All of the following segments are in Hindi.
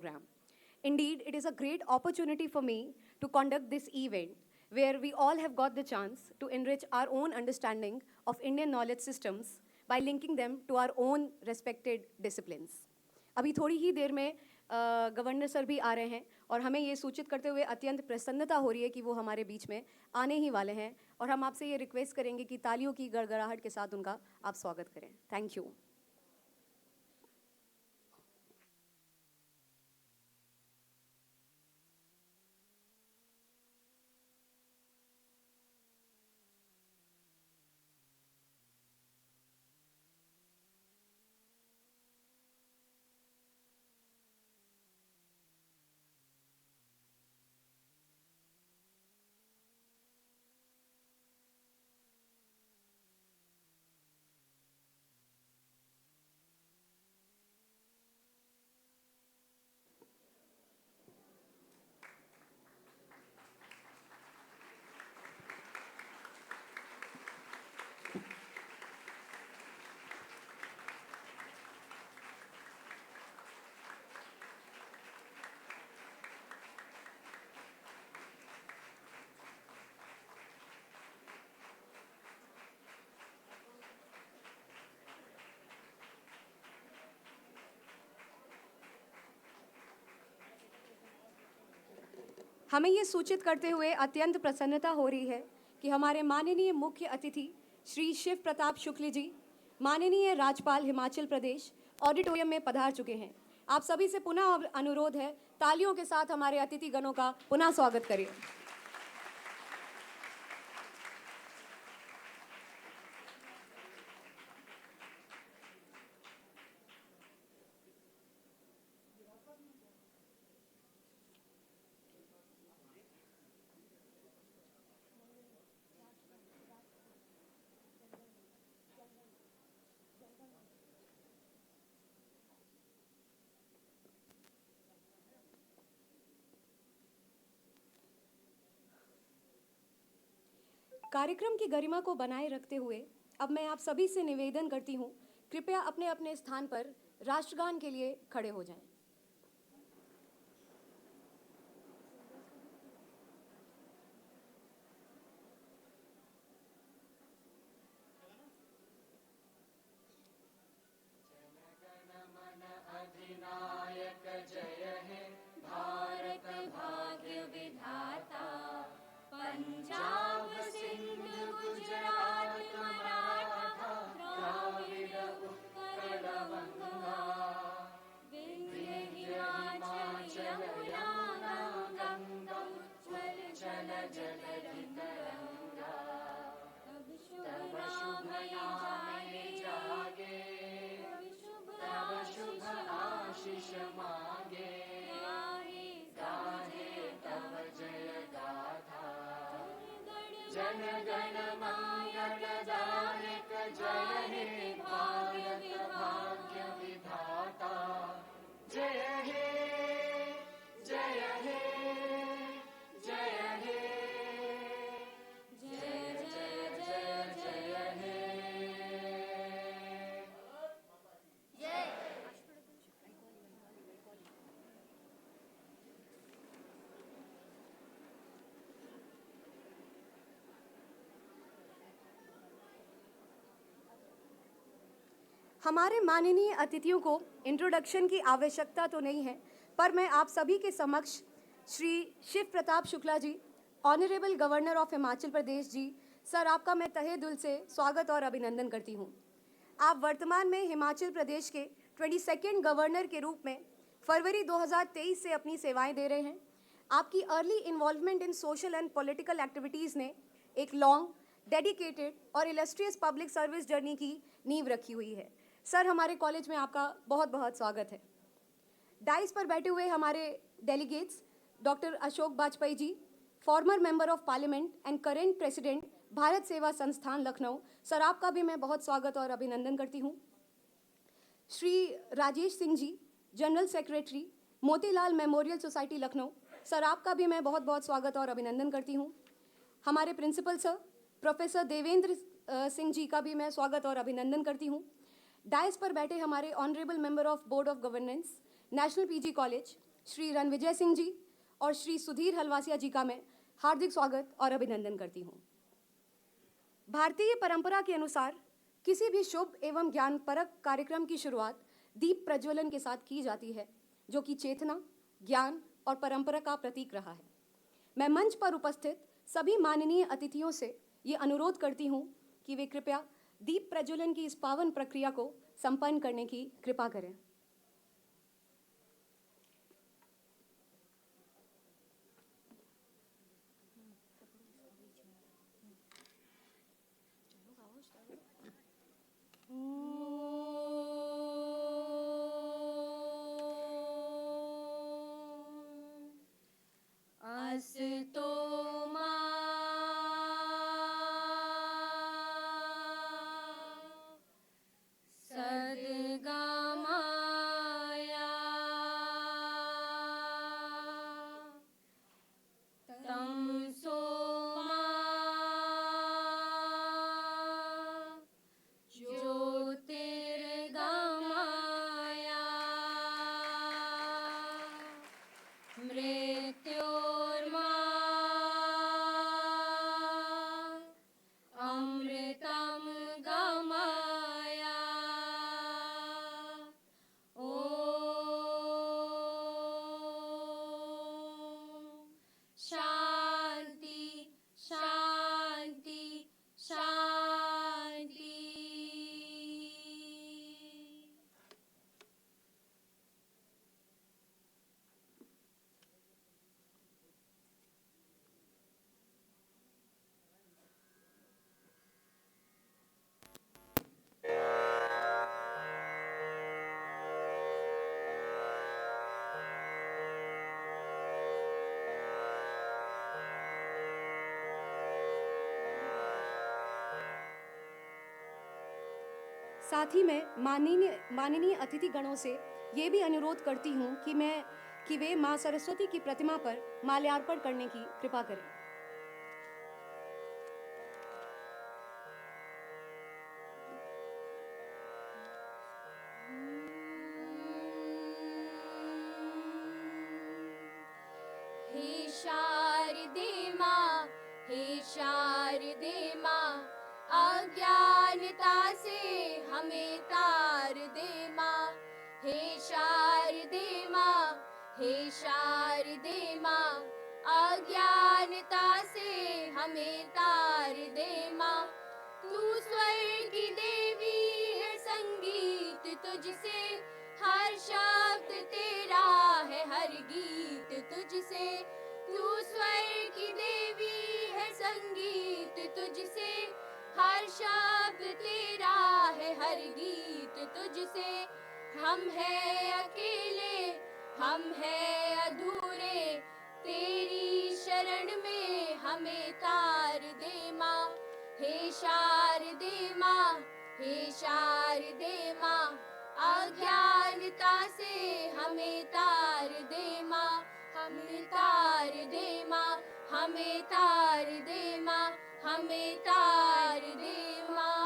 program. Indeed, it is a great opportunity for me to conduct this event where we all have got the chance to enrich our own understanding of Indian knowledge systems by linking them to our own respected disciplines. अभी थोड़ी ही देर में गवर्नर सर भी आ रहे हैं और हमें ये सूचित करते हुए अत्यंत प्रसन्नता हो रही है कि वो हमारे बीच में आने ही वाले हैं और हम आपसे ये रिक्वेस्ट करेंगे कि तालियों की गड़गड़ाहट के साथ उनका आप स्वागत करें. Thank you. हमें ये सूचित करते हुए अत्यंत प्रसन्नता हो रही है कि हमारे माननीय मुख्य अतिथि श्री शिव प्रताप शुक्ल जी, माननीय राज्यपाल हिमाचल प्रदेश, ऑडिटोरियम में पधार चुके हैं. आप सभी से पुनः अनुरोध है, तालियों के साथ हमारे अतिथिगणों का पुनः स्वागत करिए. कार्यक्रम की गरिमा को बनाए रखते हुए अब मैं आप सभी से निवेदन करती हूँ, कृपया अपने अपने स्थान पर राष्ट्रगान के लिए खड़े हो जाएं. अधिनायक जय हे भारत भाग्य विधाता, पंजाब सिंध गुजरात मराठा द्राविड उत्कल गंगा, विंध्य हिमाचल यमुना गंगा उज्ज्वल जल जलधि तरंगा, तब शुभ नामे जागे, तब शुभ आशीष मांगे, गाहे तब जय गाथा. जन गण नायक दायक जय हे भारत भाग्य विधाता, जय हे जय हे जय हे जय जय जय जय हे. हमारे माननीय अतिथियों को इंट्रोडक्शन की आवश्यकता तो नहीं है, पर मैं आप सभी के समक्ष Shri Shiv Pratap Shukla ji, honourable governor of Himachal Pradesh ji, sir आपका मैं तहे दिल से स्वागत और अभिनंदन करती हूँ. आप वर्तमान में हिमाचल प्रदेश के 22nd गवर्नर के रूप में फरवरी 2023 से अपनी सेवाएं दे रहे हैं. आपकी early involvement in social and political activities ने एक लॉन्ग, डेडिकेटेड और इलस्ट्रियस पब्लिक सर्विस जर्नी की नींव रखी हुई है. सर, हमारे कॉलेज में आपका बहुत बहुत स्वागत है. डाइस पर बैठे हुए हमारे delegates doctor Ashok Bajpai ji, former member of parliament and current president Bharat Seva Sansthan Lucknow, sir आपका भी मैं बहुत स्वागत और अभिनंदन करती हूँ. Shri Rajesh Singh ji, general secretary Motilal memorial society Lucknow, sir आपका भी मैं बहुत बहुत स्वागत और अभिनंदन करती हूँ. हमारे principal sir professor Devendra Singh ji का भी मैं स्वागत और अभिनंदन करती हूँ. डायस पर बैठे हमारे honourable member of board of governance national PG college Shri Ranvijay Singh ji और श्री सुधीर हलवासिया जी का मैं हार्दिक स्वागत और अभिनंदन करती हूँ। भारतीय परंपरा के अनुसार किसी भी शुभ एवं ज्ञानपरक कार्यक्रम की शुरुआत दीप प्रज्वलन के साथ की जाती है, जो कि चेतना, ज्ञान और परंपरा का प्रतीक रहा है। मैं मंच पर उपस्थित सभी माननीय अतिथियों से ये अनुरोध करती हूँ कि वे कृपया दीप प्रज्वलन की इस पावन प्रक्रिया को संपन्न करने की कृपा करें। अस्तु मा सद्गमया तमसो मा ज्योतिर्गमया मृत्योर्मा अमृतं गमया। ॐ शान्ति शान्ति शान्ति। साथ ही मैं माननीय अतिथि गणों से ये भी अनुरोध करती हूँ कि वे माँ सरस्वती की प्रतिमा पर माल्यार्पण करने की कृपा करें। हे शारदे माँ, हे शारदे माँ, अज्ञानता से हमें तार दे माँ। हे शारदे माँ, हे शारदे माँ, अज्ञानता से हमें तार दे माँ। तू स्वर्ग की देवी है, संगीत तुझसे, हर शब्द तेरा है, हर गीत तुझसे। तू स्वर्ग की देवी है, संगीत तुझसे, हर शब्द तेरा है, हर गीत तुझसे। हम हैं अकेले, हम हैं अधूरे, तेरी शरण में हमें तार दे माँ। हे शारदे माँ, हे शारदे माँ, अज्ञानता से हमें तार दे माँ। हमें तार दे माँ, हमें तार दे माँ, हमें तार दे माँ।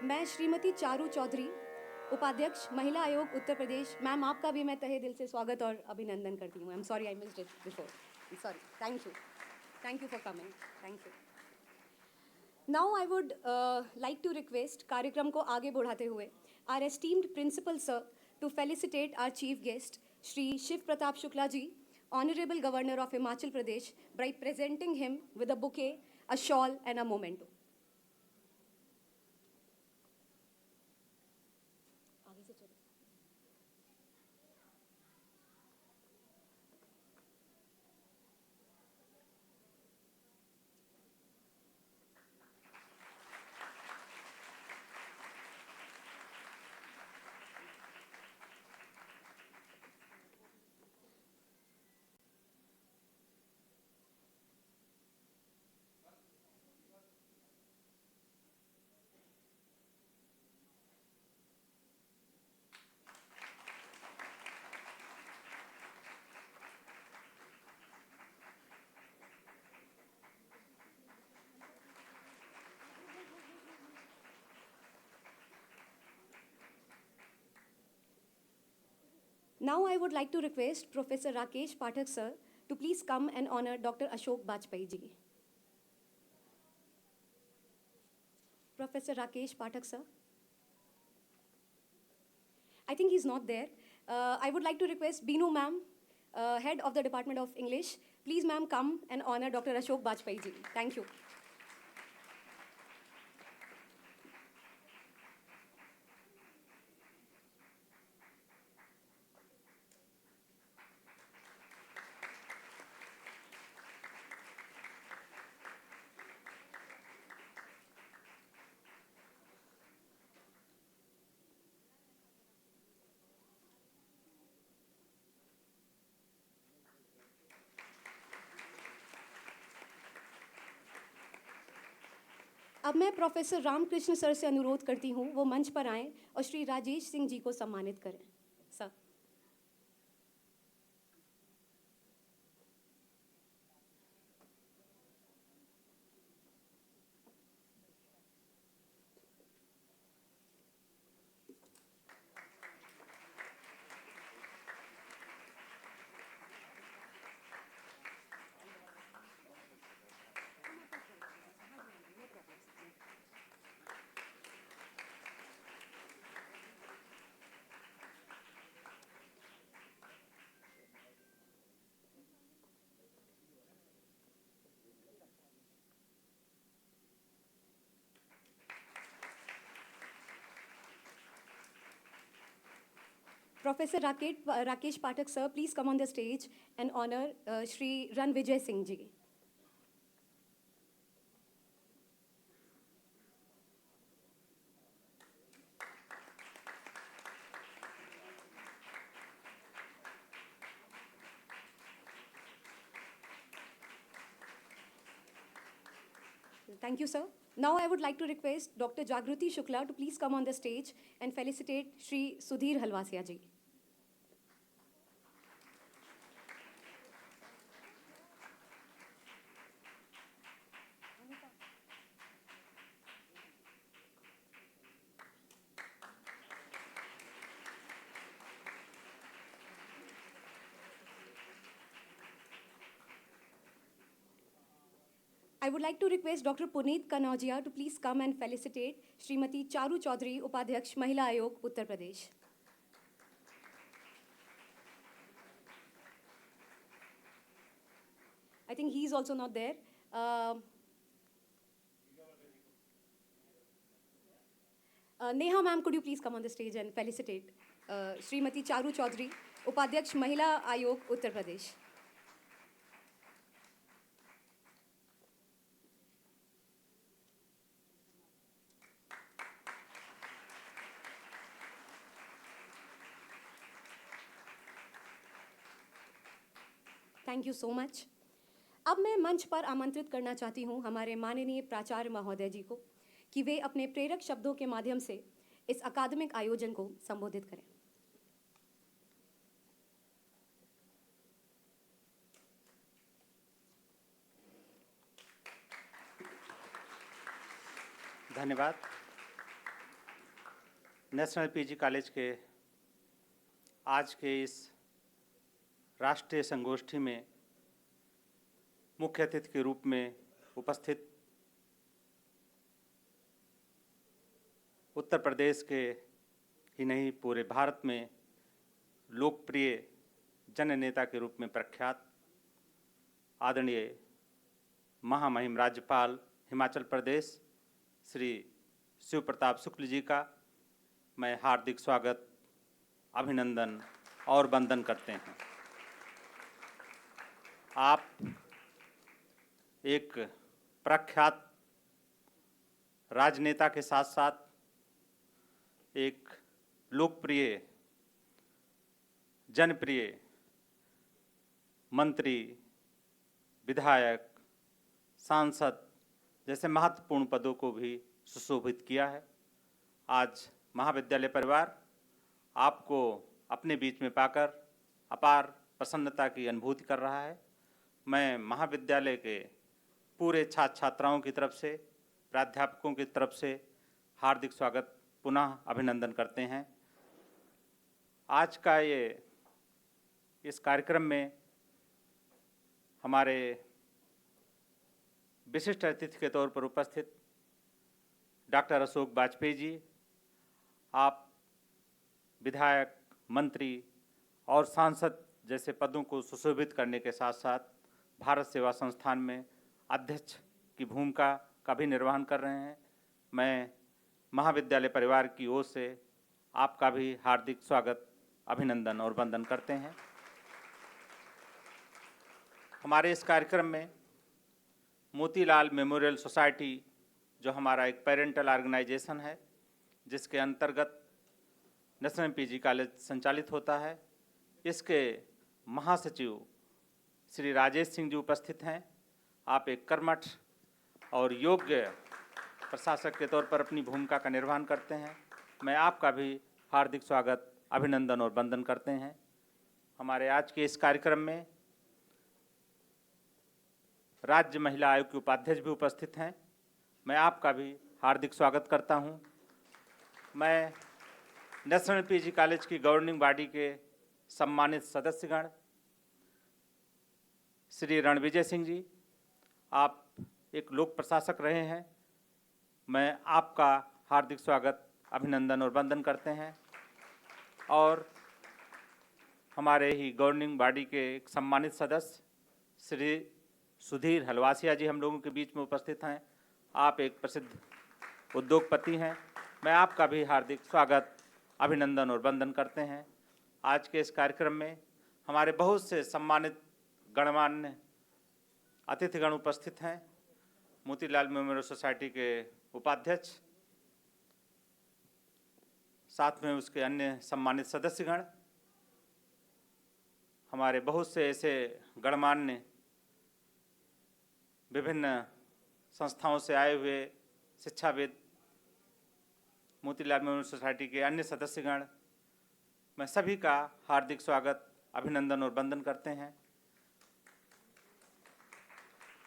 मैं श्रीमती चारू चौधरी, उपाध्यक्ष महिला आयोग उत्तर प्रदेश, मैम आपका भी मैं तहे दिल से स्वागत और अभिनंदन करती हूँ। I am sorry I missed it before, sorry. Thank you for coming, thank you. Now I would like to request कार्यक्रम को आगे बढ़ाते हुए our esteemed principal sir to felicitate our chief guest Shri Shiv Pratap Shukla ji, honourable governor of Himachal Pradesh, by presenting him with a bouquet, a shawl and a memento. Now I would like to request Professor Rakesh Pathak sir to please come and honor Dr. Ashok Bajpai ji. Professor Rakesh Pathak sir. I think he's not there. I would like to request Binu ma'am, head of the Department of English. Please ma'am come and honor Dr. Ashok Bajpai ji. Thank you. अब मैं प्रोफेसर रामकृष्ण सर से अनुरोध करती हूँ वो मंच पर आएं और श्री राजेश सिंह जी को सम्मानित करें sir. Professor Rakesh Pathak sir, please come on the stage and honor Shri Ranvijay Singh ji. Thank you, sir. Now I would like to request Dr. Jagruti Shukla to please come on the stage and felicitate Shri Sudhir Halwasia ji. I would like to request Dr. Puneet Kanaujiya to please come and felicitate Srimati Charu Chaudhary, Upadhyaksh, Mahila Ayog, Uttar Pradesh. I think he is also not there. Neha ma'am, could you please come on the stage and felicitate Srimati Charu Chaudhary, Upadhyaksh, Mahila Ayog, Uttar Pradesh. Thank you so much. अब मैं मंच पर आमंत्रित करना चाहती हूँ हमारे माननीय प्राचार्य महोदय जी को कि वे अपने प्रेरक शब्दों के माध्यम से इस अकादमिक आयोजन को संबोधित करें. धन्यवाद. नेशनल पीजी कॉलेज के आज के इस राष्ट्रीय संगोष्ठी में मुख्य अतिथि के रूप में उपस्थित उत्तर प्रदेश के ही नहीं पूरे भारत में लोकप्रिय जननेता के रूप में प्रख्यात आदरणीय महामहिम राज्यपाल हिमाचल प्रदेश श्री शिव प्रताप शुक्ल जी का मैं हार्दिक स्वागत, अभिनंदन और वंदन करते हैं. आप एक प्रख्यात राजनेता के साथ साथ एक लोकप्रिय, जनप्रिय मंत्री, विधायक, सांसद जैसे महत्वपूर्ण पदों को भी सुशोभित किया है. आज महाविद्यालय परिवार आपको अपने बीच में पाकर अपार प्रसन्नता की अनुभूति कर रहा है. मैं महाविद्यालय के पूरे छात्र छात्राओं की तरफ से, प्राध्यापकों की तरफ से हार्दिक स्वागत, पुनः अभिनंदन करते हैं. आज का ये इस कार्यक्रम में हमारे विशिष्ट अतिथि के तौर पर उपस्थित डॉक्टर अशोक वाजपेयी जी, आप विधायक, मंत्री और सांसद जैसे पदों को सुशोभित करने के साथ साथ भारत सेवा संस्थान में अध्यक्ष की भूमिका का भी निर्वहन कर रहे हैं। मैं महाविद्यालय परिवार की ओर से आपका भी हार्दिक स्वागत, अभिनंदन और वंदन करते हैं। हमारे इस कार्यक्रम में मोतीलाल मेमोरियल सोसाइटी, जो हमारा एक पेरेंटल ऑर्गेनाइजेशन है, जिसके अंतर्गत नेशनल पीजी कॉलेज संचालित होता है, इसके महासचिव श्री राजेश सिंह जी उपस्थित हैं। आप एक कर्मठ और योग्य प्रशासक के तौर पर अपनी भूमिका का निर्वहन करते हैं। मैं आपका भी हार्दिक स्वागत, अभिनंदन और वंदन करते हैं। हमारे आज के इस कार्यक्रम में राज्य महिला आयोग के उपाध्यक्ष भी उपस्थित हैं। मैं आपका भी हार्दिक स्वागत करता हूं। मैं नेशनल पीजी कॉलेज की गवर्निंग बॉडी के सम्मानित सदस्यगण श्री रणविजय सिंह जी, आप एक लोक प्रशासक रहे हैं। मैं आपका हार्दिक स्वागत, अभिनंदन और वंदन करते हैं। और हमारे ही गवर्निंग बॉडी के एक सम्मानित सदस्य श्री सुधीर हलवासिया जी हम लोगों के बीच में उपस्थित हैं। आप एक प्रसिद्ध उद्योगपति हैं। मैं आपका भी हार्दिक स्वागत, अभिनंदन और वंदन करते हैं। आज के इस कार्यक्रम में हमारे बहुत से सम्मानित गणमान्य अतिथिगण उपस्थित हैं। मोतीलाल मेमोरियल सोसाइटी के उपाध्यक्ष, साथ में उसके अन्य सम्मानित सदस्यगण, हमारे बहुत से ऐसे गणमान्य विभिन्न संस्थाओं से आए हुए शिक्षाविद, मोतीलाल मेमोरियल सोसाइटी के अन्य सदस्यगण, मैं सभी का हार्दिक स्वागत, अभिनंदन और वंदन करते हैं।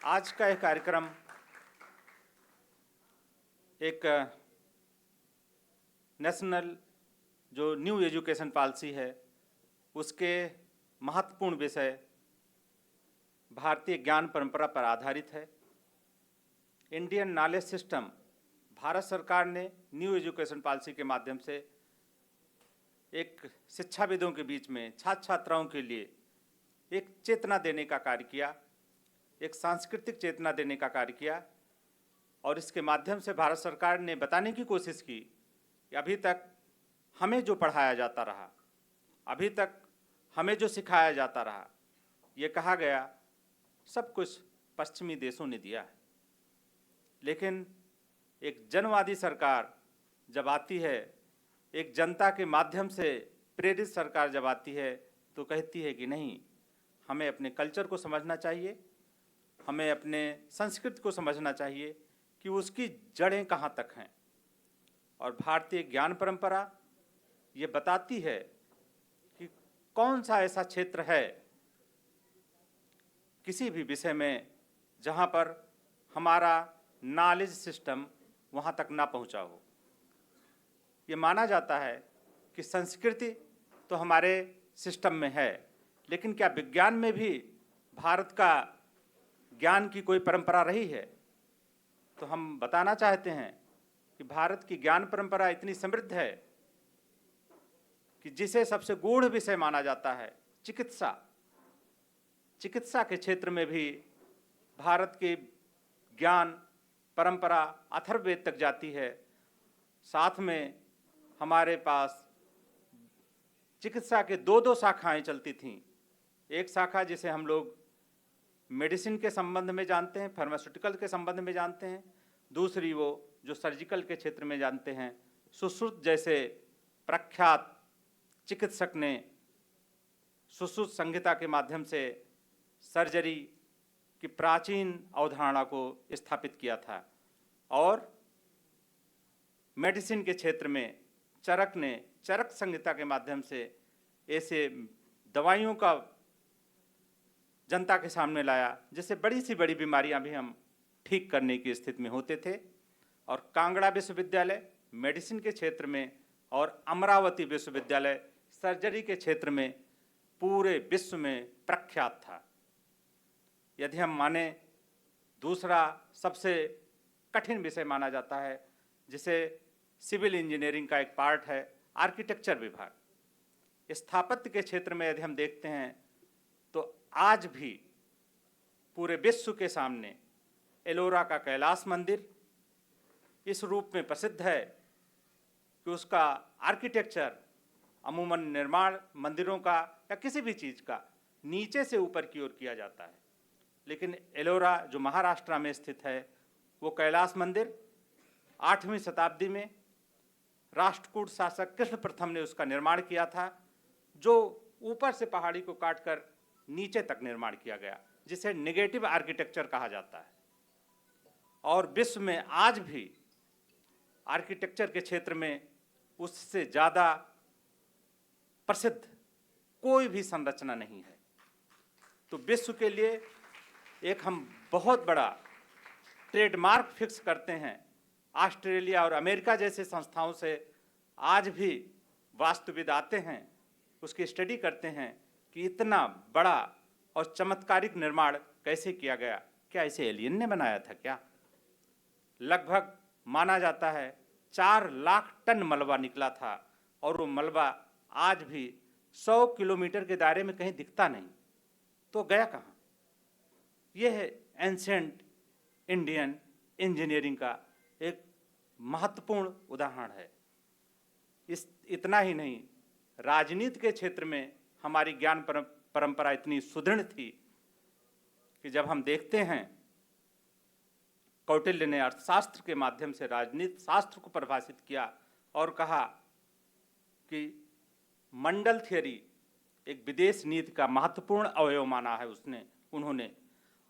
आज का यह कार्यक्रम एक नेशनल जो न्यू एजुकेशन पॉलिसी है, उसके महत्वपूर्ण विषय भारतीय ज्ञान परंपरा पर आधारित है। इंडियन नॉलेज सिस्टम, भारत सरकार ने न्यू एजुकेशन पॉलिसी के माध्यम से एक शिक्षाविदों के बीच में छात्र छात्राओं के लिए एक चेतना देने का कार्य किया, एक सांस्कृतिक चेतना देने का कार्य किया। और इसके माध्यम से भारत सरकार ने बताने की कोशिश की कि अभी तक हमें जो पढ़ाया जाता रहा, अभी तक हमें जो सिखाया जाता रहा, ये कहा गया सब कुछ पश्चिमी देशों ने दिया है। लेकिन एक जनवादी सरकार जब आती है, एक जनता के माध्यम से प्रेरित सरकार जब आती है, तो कहती है कि नहीं, हमें अपने कल्चर को समझना चाहिए, हमें अपने संस्कृति को समझना चाहिए कि उसकी जड़ें कहाँ तक हैं। और भारतीय ज्ञान परंपरा ये बताती है कि कौन सा ऐसा क्षेत्र है किसी भी विषय में जहाँ पर हमारा नॉलेज सिस्टम वहाँ तक ना पहुँचा हो। ये माना जाता है कि संस्कृति तो हमारे सिस्टम में है, लेकिन क्या विज्ञान में भी भारत का ज्ञान की कोई परंपरा रही है? तो हम बताना चाहते हैं कि भारत की ज्ञान परंपरा इतनी समृद्ध है कि जिसे सबसे गूढ़ विषय माना जाता है, चिकित्सा, चिकित्सा के क्षेत्र में भी भारत की ज्ञान परंपरा अथर्ववेद तक जाती है। साथ में हमारे पास चिकित्सा के दो शाखाएं चलती थीं। एक शाखा जिसे हम लोग मेडिसिन के संबंध में जानते हैं, फार्मास्यूटिकल के संबंध में जानते हैं, दूसरी वो जो सर्जिकल के क्षेत्र में जानते हैं। सुश्रुत जैसे प्रख्यात चिकित्सक ने सुश्रुत संहिता के माध्यम से सर्जरी की प्राचीन अवधारणा को स्थापित किया था। और मेडिसिन के क्षेत्र में चरक ने चरक संहिता के माध्यम से ऐसे दवाइयों का जनता के सामने लाया जिससे बड़ी सी बड़ी बीमारियां भी हम ठीक करने की स्थिति में होते थे। और कांगड़ा विश्वविद्यालय मेडिसिन के क्षेत्र में और अमरावती विश्वविद्यालय सर्जरी के क्षेत्र में पूरे विश्व में प्रख्यात था। यदि हम माने, दूसरा सबसे कठिन विषय माना जाता है, जिसे सिविल इंजीनियरिंग का एक पार्ट है, आर्किटेक्चर विभाग। स्थापत्य के क्षेत्र में यदि हम देखते हैं तो आज भी पूरे विश्व के सामने एलोरा का कैलाश मंदिर इस रूप में प्रसिद्ध है कि उसका आर्किटेक्चर अमूमन निर्माण मंदिरों का या किसी भी चीज़ का नीचे से ऊपर की ओर किया जाता है, लेकिन एलोरा जो महाराष्ट्र में स्थित है, वो कैलाश मंदिर 8वीं शताब्दी में राष्ट्रकूट शासक कृष्ण प्रथम ने उसका निर्माण किया था, जो ऊपर से पहाड़ी को काटकर नीचे तक निर्माण किया गया, जिसे नेगेटिव आर्किटेक्चर कहा जाता है। और विश्व में आज भी आर्किटेक्चर के क्षेत्र में उससे ज़्यादा प्रसिद्ध कोई भी संरचना नहीं है। तो विश्व के लिए एक हम बहुत बड़ा ट्रेडमार्क फिक्स करते हैं। ऑस्ट्रेलिया और अमेरिका जैसे संस्थाओं से आज भी वास्तुविद आते हैं, उसकी स्टडी करते हैं कि इतना बड़ा और चमत्कारिक निर्माण कैसे किया गया। क्या इसे एलियन ने बनाया था क्या? लगभग माना जाता है 4 लाख टन मलबा निकला था, और वो मलबा आज भी 100 किलोमीटर के दायरे में कहीं दिखता नहीं, तो गया कहाँ? यह है एंशिएंट इंडियन इंजीनियरिंग का एक महत्वपूर्ण उदाहरण है। इतना ही नहीं, राजनीति के क्षेत्र में हमारी ज्ञान परंपरा इतनी सुदृढ़ थी कि जब हम देखते हैं, कौटिल्य ने अर्थशास्त्र के माध्यम से राजनीति शास्त्र को परिभाषित किया और कहा कि मंडल थियरी एक विदेश नीति का महत्वपूर्ण अवयव माना है उन्होंने।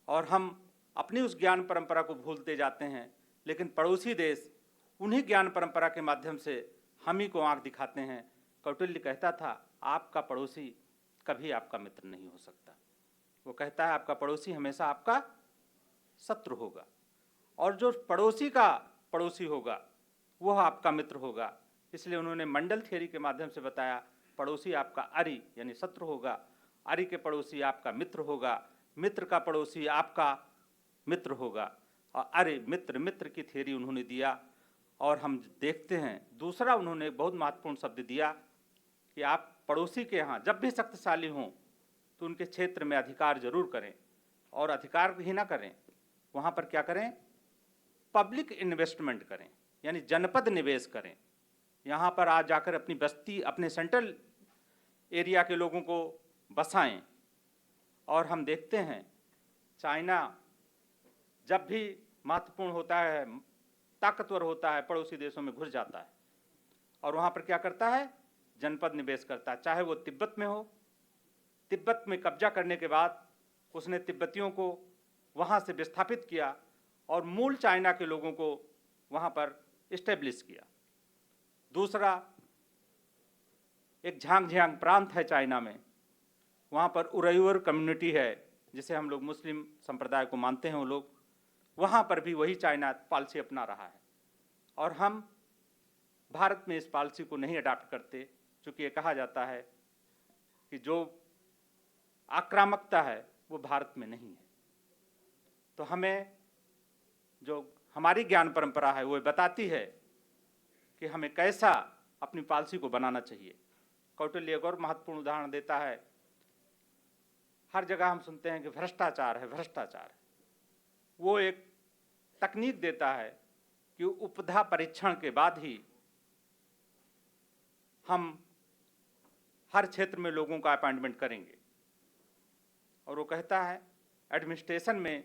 और हम अपनी उस ज्ञान परंपरा को भूलते जाते हैं, लेकिन पड़ोसी देश उन्हीं ज्ञान परंपरा के माध्यम से हम ही को आंख दिखाते हैं। कौटिल्य कहता था, आपका पड़ोसी कभी आपका मित्र नहीं हो सकता। वो कहता है, आपका पड़ोसी हमेशा आपका शत्रु होगा, और जो पड़ोसी का पड़ोसी होगा वह आपका मित्र होगा। इसलिए उन्होंने मंडल थियरी के माध्यम से बताया, पड़ोसी आपका अरि यानी शत्रु होगा, अरि के पड़ोसी आपका मित्र होगा, मित्र का पड़ोसी आपका मित्र होगा, और अरे मित्र मित्र की थियरी उन्होंने दिया। और हम देखते हैं, दूसरा उन्होंने बहुत महत्वपूर्ण शब्द दिया कि आप पड़ोसी के यहाँ जब भी शक्तिशाली हों तो उनके क्षेत्र में अधिकार जरूर करें, और अधिकार ही ना करें, वहाँ पर क्या करें? पब्लिक इन्वेस्टमेंट करें, यानी जनपद निवेश करें। यहाँ पर आज जाकर अपनी बस्ती, अपने सेंट्रल एरिया के लोगों को बसाएं। और हम देखते हैं, चाइना जब भी महत्वपूर्ण होता है, ताकतवर होता है, पड़ोसी देशों में घुस जाता है, और वहाँ पर क्या करता है? जनपद निवेश करता है। चाहे वो तिब्बत में हो, तिब्बत में कब्जा करने के बाद उसने तिब्बतियों को वहाँ से विस्थापित किया और मूल चाइना के लोगों को वहाँ पर इस्टेब्लिश किया। दूसरा, एक झांगझियांग प्रांत है चाइना में, वहाँ पर उरैयूर कम्युनिटी है, जिसे हम लोग मुस्लिम संप्रदाय को मानते हैं वो लोग, वहाँ पर भी वही चाइना पॉलिसी अपना रहा है। और हम भारत में इस पॉलिसी को नहीं अडॉप्ट करते, क्योंकि ये कहा जाता है कि जो आक्रामकता है वो भारत में नहीं है। तो हमें जो हमारी ज्ञान परंपरा है वो बताती है कि हमें कैसा अपनी पॉलिसी को बनाना चाहिए। कौटिल्य एक और महत्वपूर्ण उदाहरण देता है। हर जगह हम सुनते हैं कि भ्रष्टाचार है, भ्रष्टाचार है। वो एक तकनीक देता है कि उपधा परीक्षण के बाद ही हम हर क्षेत्र में लोगों का अपॉइंटमेंट करेंगे। और वो कहता है, एडमिनिस्ट्रेशन में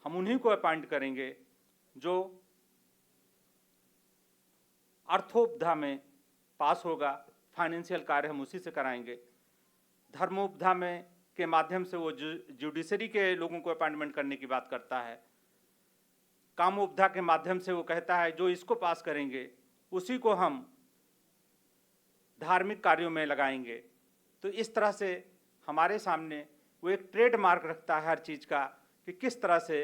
हम उन्हीं को अपॉइंट करेंगे जो अर्थोपधा में पास होगा, फाइनेंशियल कार्य हम उसी से कराएंगे। धर्मोपधा में के माध्यम से वो जुडिशरी के लोगों को अपॉइंटमेंट करने की बात करता है। कामोपधा के माध्यम से वो कहता है जो इसको पास करेंगे उसी को हम धार्मिक कार्यों में लगाएंगे। तो इस तरह से हमारे सामने वो एक ट्रेडमार्क रखता है हर चीज़ का कि किस तरह से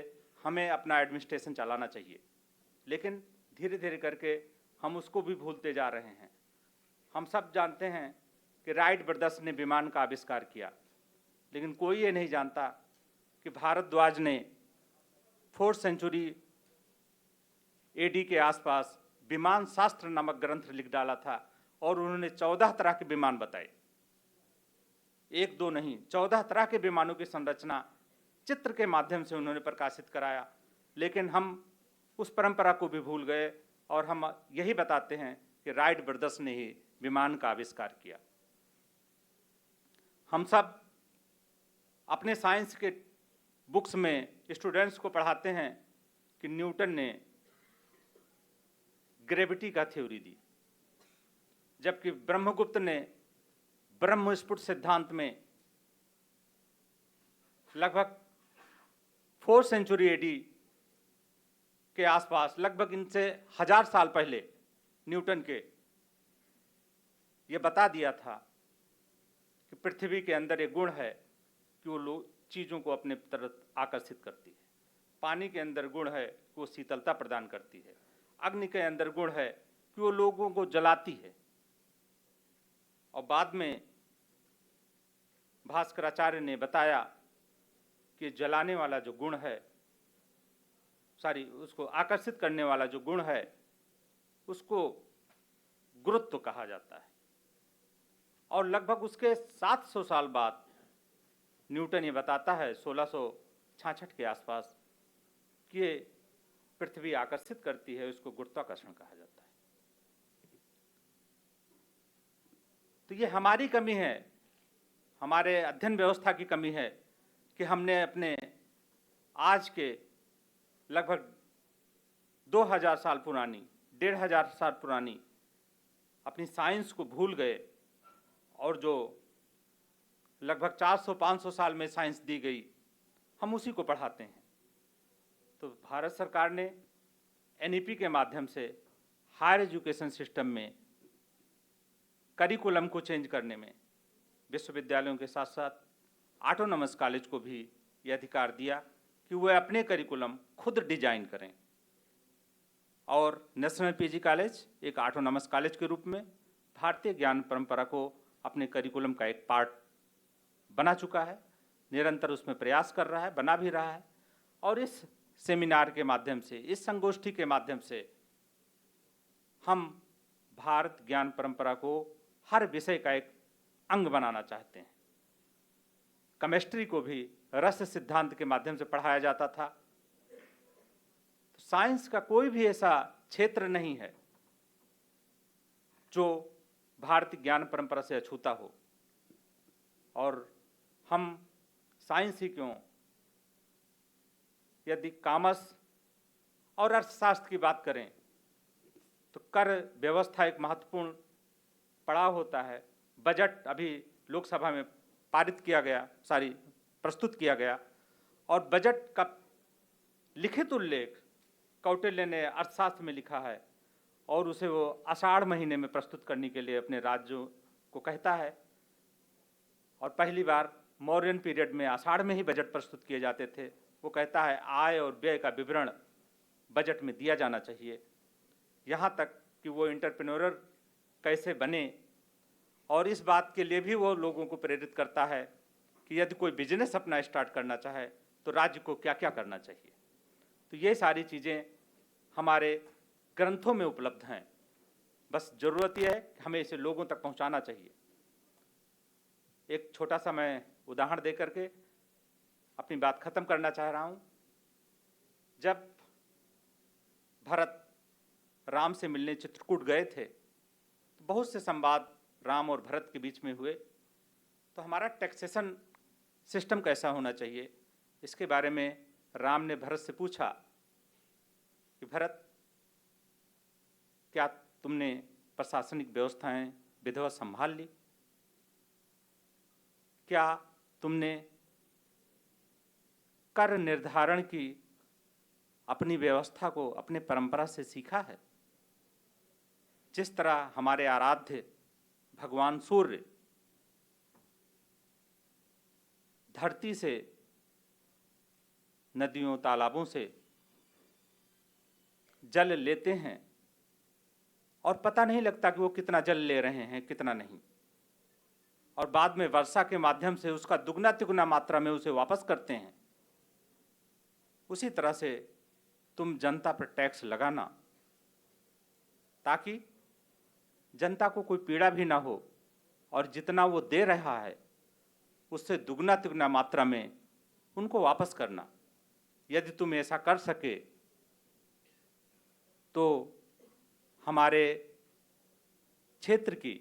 हमें अपना एडमिनिस्ट्रेशन चलाना चाहिए। लेकिन धीरे धीरे करके हम उसको भी भूलते जा रहे हैं। हम सब जानते हैं कि राइट ब्रदर्स ने विमान का आविष्कार किया, लेकिन कोई ये नहीं जानता कि भारद्वाज ने 4th सेंचुरी एडी के आसपास विमान शास्त्र नामक ग्रंथ लिख डाला था और उन्होंने 14 तरह के विमान बताए। एक दो नहीं, 14 तरह के विमानों की संरचना चित्र के माध्यम से उन्होंने प्रकाशित कराया। लेकिन हम उस परंपरा को भी भूल गए और हम यही बताते हैं कि राइट ब्रदर्स ने ही विमान का आविष्कार किया। हम सब अपने साइंस के बुक्स में स्टूडेंट्स को पढ़ाते हैं कि न्यूटन ने ग्रेविटी का थ्योरी दी, जबकि ब्रह्मगुप्त ने ब्रह्मस्फुट सिद्धांत में लगभग 4th सेंचुरी एडी के आसपास, लगभग इनसे 1000 साल पहले न्यूटन के ये बता दिया था कि पृथ्वी के अंदर एक गुण है कि वो लोग चीज़ों को अपने तरफ आकर्षित करती है। पानी के अंदर गुण है कि वो शीतलता प्रदान करती है। अग्नि के अंदर गुण है कि वो लोगों को जलाती है। और बाद में भास्कराचार्य ने बताया कि जलाने वाला जो गुण है, उसको आकर्षित करने वाला जो गुण है, उसको गुरुत्व कहा जाता है। और लगभग उसके 700 साल बाद न्यूटन ये बताता है 1666 के आसपास कि ये पृथ्वी आकर्षित करती है, उसको गुरुत्वाकर्षण कहा जाता है। तो ये हमारी कमी है, हमारे अध्ययन व्यवस्था की कमी है कि हमने अपने आज के लगभग 2000 साल पुरानी, 1500 साल पुरानी अपनी साइंस को भूल गए और जो लगभग 400-500 साल में साइंस दी गई, हम उसी को पढ़ाते हैं। तो भारत सरकार ने एनईपी के माध्यम से हायर एजुकेशन सिस्टम में करिकुलम को चेंज करने में विश्वविद्यालयों के साथ साथ ऑटोनमस कॉलेज को भी ये अधिकार दिया कि वह अपने करिकुलम खुद डिजाइन करें। और नेशनल पीजी कॉलेज एक ऑटोनमस कॉलेज के रूप में भारतीय ज्ञान परंपरा को अपने करिकुलम का एक पार्ट बना चुका है, निरंतर उसमें प्रयास कर रहा है, बना भी रहा है। और इस सेमिनार के माध्यम से, इस संगोष्ठी के माध्यम से हम भारत ज्ञान परंपरा को हर विषय का एक अंग बनाना चाहते हैं। केमिस्ट्री को भी रस सिद्धांत के माध्यम से पढ़ाया जाता था। तो साइंस का कोई भी ऐसा क्षेत्र नहीं है जो भारतीय ज्ञान परंपरा से अछूता हो। और हम साइंस ही क्यों, यदि कॉमर्स और अर्थशास्त्र की बात करें तो कर व्यवस्था एक महत्वपूर्ण पड़ाव होता है। बजट अभी लोकसभा में पारित किया गया, प्रस्तुत किया गया, और बजट का लिखित उल्लेख कौटिल्य ने अर्थशास्त्र में लिखा है और उसे वो आषाढ़ महीने में प्रस्तुत करने के लिए अपने राज्यों को कहता है। और पहली बार मौर्यन पीरियड में आषाढ़ में ही बजट प्रस्तुत किए जाते थे। वो कहता है आय और व्यय का विवरण बजट में दिया जाना चाहिए, यहाँ तक कि वो एंटरप्रेन्योर कैसे बने। और इस बात के लिए भी वो लोगों को प्रेरित करता है कि यदि कोई बिजनेस अपना स्टार्ट करना चाहे तो राज्य को क्या क्या करना चाहिए। तो ये सारी चीज़ें हमारे ग्रंथों में उपलब्ध हैं, बस ज़रूरत यह है कि हमें इसे लोगों तक पहुंचाना चाहिए। एक छोटा सा मैं उदाहरण दे करके अपनी बात खत्म करना चाह रहा हूं। जब भरत राम से मिलने चित्रकूट गए थे तो बहुत से संवाद राम और भरत के बीच में हुए। तो हमारा टैक्सेशन सिस्टम कैसा होना चाहिए, इसके बारे में राम ने भरत से पूछा कि भरत, क्या तुमने प्रशासनिक व्यवस्थाएं विधिवत संभाल ली? क्या तुमने कर निर्धारण की अपनी व्यवस्था को अपने परंपरा से सीखा है? जिस तरह हमारे आराध्य भगवान सूर्य धरती से, नदियों तालाबों से जल लेते हैं और पता नहीं लगता कि वो कितना जल ले रहे हैं, कितना नहीं। और बाद में वर्षा के माध्यम से उसका दुगना तिगुना मात्रा में उसे वापस करते हैं, उसी तरह से तुम जनता पर टैक्स लगाना ताकि जनता को कोई पीड़ा भी ना हो और जितना वो दे रहा है उससे दुगना तिगुना मात्रा में उनको वापस करना। यदि तुम ऐसा कर सके तो हमारे क्षेत्र की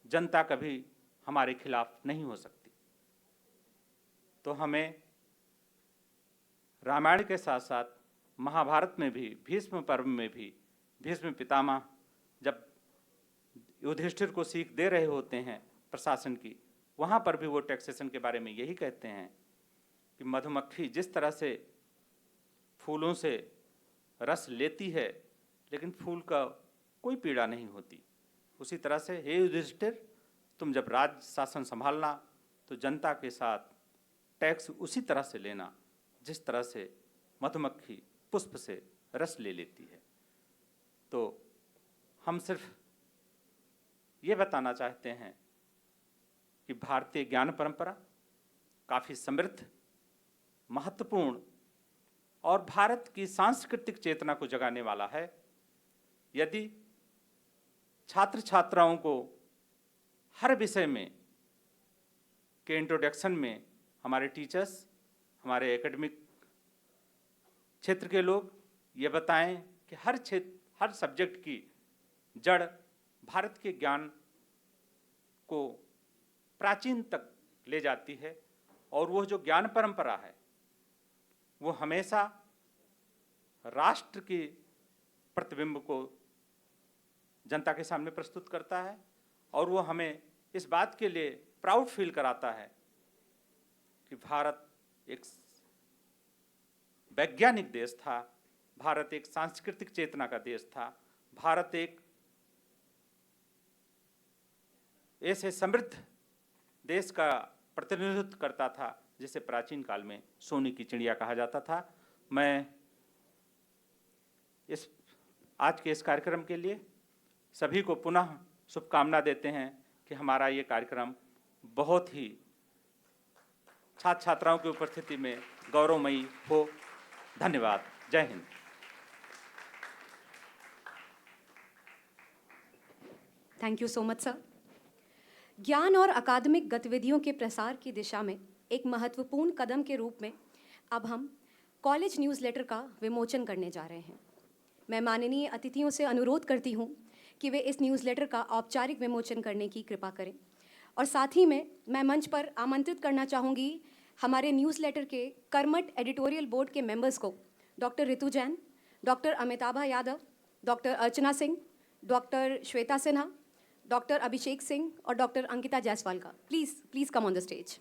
जनता कभी हमारे खिलाफ नहीं हो सकती। तो हमें रामायण के साथ साथ महाभारत में भी, भीष्म पर्व में भी, भीष्म पितामह जब युधिष्ठिर को सीख दे रहे होते हैं प्रशासन की, वहाँ पर भी वो टैक्सेशन के बारे में यही कहते हैं कि मधुमक्खी जिस तरह से फूलों से रस लेती है लेकिन फूल का कोई पीड़ा नहीं होती, उसी तरह से हे युधिष्ठिर, तुम जब राज शासन संभालना तो जनता के साथ टैक्स उसी तरह से लेना जिस तरह से मधुमक्खी पुष्प से रस ले लेती है। तो हम सिर्फ ये बताना चाहते हैं कि भारतीय ज्ञान परंपरा काफ़ी समृद्ध, महत्वपूर्ण और भारत की सांस्कृतिक चेतना को जगाने वाला है। यदि छात्र छात्राओं को हर विषय में के इंट्रोडक्शन में हमारे टीचर्स, हमारे एकेडमिक क्षेत्र के लोग ये बताएं कि हर सब्जेक्ट की जड़ भारत के ज्ञान को प्राचीन तक ले जाती है और वो जो ज्ञान परंपरा है वो हमेशा राष्ट्र के प्रतिबिंब को जनता के सामने प्रस्तुत करता है और वो हमें इस बात के लिए प्राउड फील कराता है कि भारत एक वैज्ञानिक देश था, भारत एक सांस्कृतिक चेतना का देश था, भारत एक ऐसे समृद्ध देश का प्रतिनिधित्व करता था जिसे प्राचीन काल में सोने की चिड़िया कहा जाता था। मैं आज के इस कार्यक्रम के लिए सभी को पुनः शुभकामना देते हैं कि हमारा ये कार्यक्रम बहुत ही छात्र छात्राओं की उपस्थिति में गौरवमयी हो। धन्यवाद। जय Hind. Thank you so much sir. ज्ञान और अकादमिक गतिविधियों के प्रसार की दिशा में एक महत्वपूर्ण कदम के रूप में अब हम कॉलेज न्यूज़लेटर का विमोचन करने जा रहे हैं। मैं माननीय अतिथियों से अनुरोध करती हूँ कि वे इस न्यूज़लेटर का औपचारिक विमोचन करने की कृपा करें और साथ ही में मैं मंच पर आमंत्रित करना चाहूँगी हमारे न्यूज़लेटर के कर्मठ एडिटोरियल बोर्ड के मेंबर्स को, doctor Ritu Jain, doctor Amitabha Yadav, doctor Archana Singh, doctor Shweta Sinha, doctor Abhishek Singh और डॉक्टर अंकिता जायसवाल का। Please come on the stage.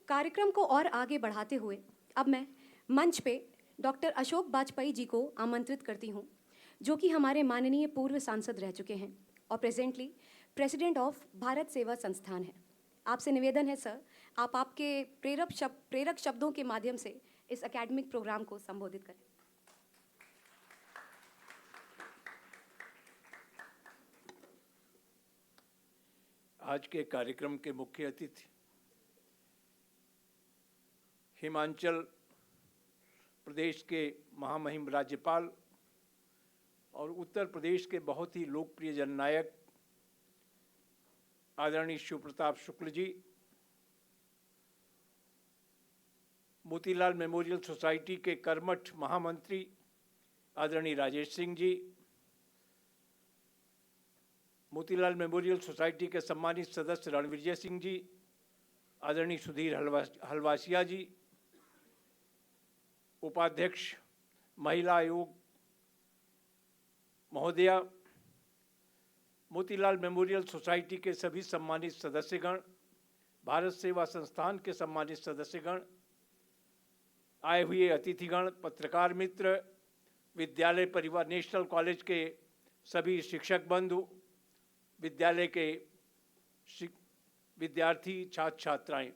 कार्यक्रम को और आगे बढ़ाते हुए अब मैं मंच पे डॉक्टर अशोक वाजपेयी जी को आमंत्रित करती हूँ, जो कि हमारे माननीय पूर्व सांसद रह चुके हैं और presently president of Bharat Seva संस्थान है। आपसे निवेदन है सर, आप आपके प्रेरक शब्दों के माध्यम से इस एकेडमिक प्रोग्राम को संबोधित करें। आज के कार्यक्रम के मुख्य अतिथि हिमाचल प्रदेश के महामहिम राज्यपाल और उत्तर प्रदेश के बहुत ही लोकप्रिय जननायक आदरणीय शिव प्रताप शुक्ल जी, मोतीलाल मेमोरियल सोसाइटी के कर्मठ महामंत्री आदरणीय राजेश सिंह जी, मोतीलाल मेमोरियल सोसाइटी के सम्मानित सदस्य रणविजय सिंह जी, आदरणीय सुधीर हलवासिया जी, उपाध्यक्ष महिला आयोग महोदया, मोतीलाल मेमोरियल सोसाइटी के सभी सम्मानित सदस्यगण, भारत सेवा संस्थान के सम्मानित सदस्यगण, आए हुए अतिथिगण, पत्रकार मित्र, विद्यालय परिवार नेशनल कॉलेज के सभी शिक्षक बंधु, विद्यालय के विद्यार्थी, छात्र छात्राएं,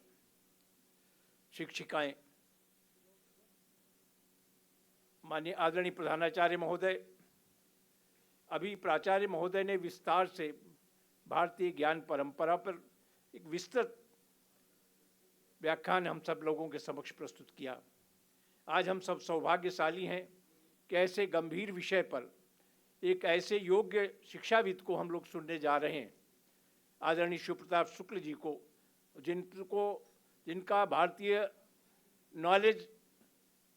शिक्षिकाएं, माननीय आदरणीय प्रधानाचार्य महोदय, अभी प्राचार्य महोदय ने विस्तार से भारतीय ज्ञान परंपरा पर एक विस्तृत व्याख्यान हम सब लोगों के समक्ष प्रस्तुत किया। आज हम सब सौभाग्यशाली हैं कि ऐसे गंभीर विषय पर एक ऐसे योग्य शिक्षाविद को हम लोग सुनने जा रहे हैं, आदरणीय शिवप्रताप शुक्ल जी को, जिनका भारतीय नॉलेज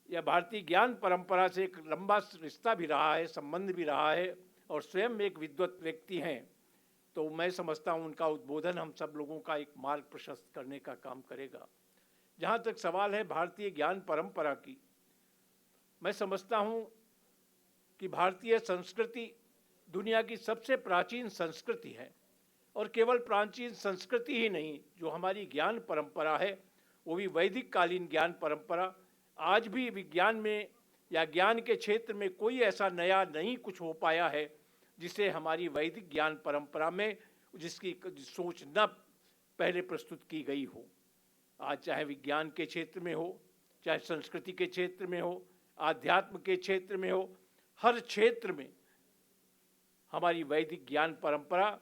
या भारतीय ज्ञान परंपरा से एक लंबा रिश्ता भी रहा है, संबंध भी रहा है, और स्वयं एक विद्वत व्यक्ति हैं। तो मैं समझता हूँ उनका उद्बोधन हम सब लोगों का एक मार्ग प्रशस्त करने का काम करेगा। जहाँ तक सवाल है भारतीय ज्ञान परंपरा की, मैं समझता हूँ कि भारतीय संस्कृति दुनिया की सबसे प्राचीन संस्कृति है, और केवल प्राचीन संस्कृति ही नहीं, जो हमारी ज्ञान परंपरा है वो भी वैदिक कालीन ज्ञान परंपरा। आज भी विज्ञान में या ज्ञान के क्षेत्र में कोई ऐसा नया नहीं कुछ हो पाया है जिसे हमारी वैदिक ज्ञान परंपरा में जिसकी सोच न पहले प्रस्तुत की गई हो। आज चाहे विज्ञान के क्षेत्र में हो, चाहे संस्कृति के क्षेत्र में हो, आध्यात्म के क्षेत्र में हो, हर क्षेत्र में हमारी वैदिक ज्ञान परंपरा,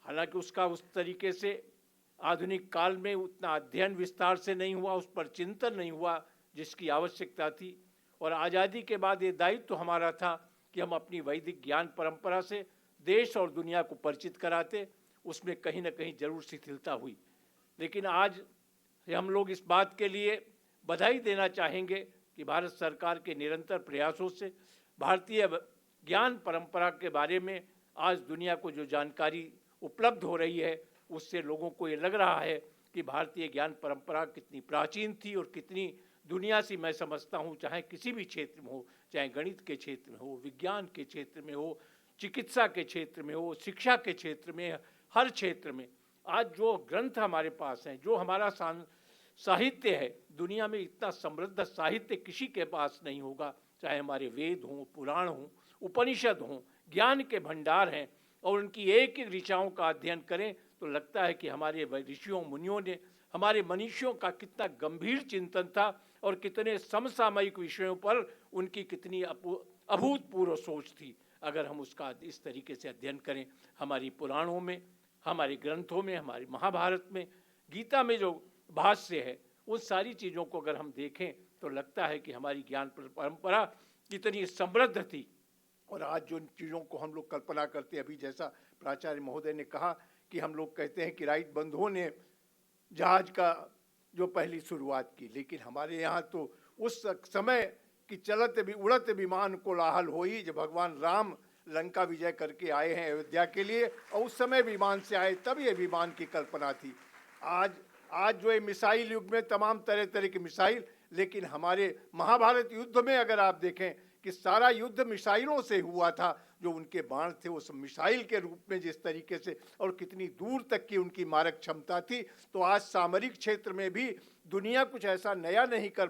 हालांकि उसका उस तरीके से आधुनिक काल में उतना अध्ययन विस्तार से नहीं हुआ, उस पर चिंतन नहीं हुआ जिसकी आवश्यकता थी। और आज़ादी के बाद ये दायित्व तो हमारा था कि हम अपनी वैदिक ज्ञान परंपरा से देश और दुनिया को परिचित कराते। उसमें कहीं ना कहीं जरूर शिथिलता हुई, लेकिन आज हम लोग इस बात के लिए बधाई देना चाहेंगे कि भारत सरकार के निरंतर प्रयासों से भारतीय ज्ञान परंपरा के बारे में आज दुनिया को जो जानकारी उपलब्ध हो रही है, उससे लोगों को ये लग रहा है कि भारतीय ज्ञान परंपरा कितनी प्राचीन थी और कितनी दुनिया से, मैं समझता हूँ, चाहे किसी भी क्षेत्र में हो, चाहे गणित के क्षेत्र में हो, विज्ञान के क्षेत्र में हो, चिकित्सा के क्षेत्र में हो, शिक्षा के क्षेत्र में, हर क्षेत्र में आज जो ग्रंथ हमारे पास हैं, जो हमारा साहित्य है, दुनिया में इतना समृद्ध साहित्य किसी के पास नहीं होगा। चाहे हमारे वेद हों, पुराण हों, उपनिषद हों, ज्ञान के भंडार हैं, और उनकी एक एक ऋचाओं का अध्ययन करें तो लगता है कि हमारे ऋषियों मुनियों ने, हमारे मनीषियों का कितना गंभीर चिंतन था और कितने समसामयिक विषयों पर उनकी कितनी अभूतपूर्व सोच थी। अगर हम उसका इस तरीके से अध्ययन करें, हमारी पुराणों में, हमारे ग्रंथों में, हमारी महाभारत में, गीता में जो भाष्य है, उन सारी चीज़ों को अगर हम देखें तो लगता है कि हमारी ज्ञान परंपरा कितनी समृद्ध थी। और आज जो चीज़ों को हम लोग कल्पना करते हैं, अभी जैसा प्राचार्य महोदय ने कहा कि हम लोग कहते हैं कि राइट बंधुओं ने जहाज का जो पहली शुरुआत की, लेकिन हमारे यहाँ तो उस समय कि चलत भी उड़त विमान को लाहल होई, जब भगवान राम लंका विजय करके आए हैं अयोध्या के लिए, और उस समय विमान से आए, तब ये विमान की कल्पना थी। आज जो है मिसाइल युग में तमाम तरह तरह की मिसाइल, लेकिन हमारे महाभारत युद्ध में अगर आप देखें कि सारा युद्ध मिसाइलों से हुआ था, जो उनके बाण थे वो सब मिसाइल के रूप में जिस तरीके से, और कितनी दूर तक की उनकी मारक क्षमता थी। तो आज सामरिक क्षेत्र में भी दुनिया कुछ ऐसा नया नहीं कर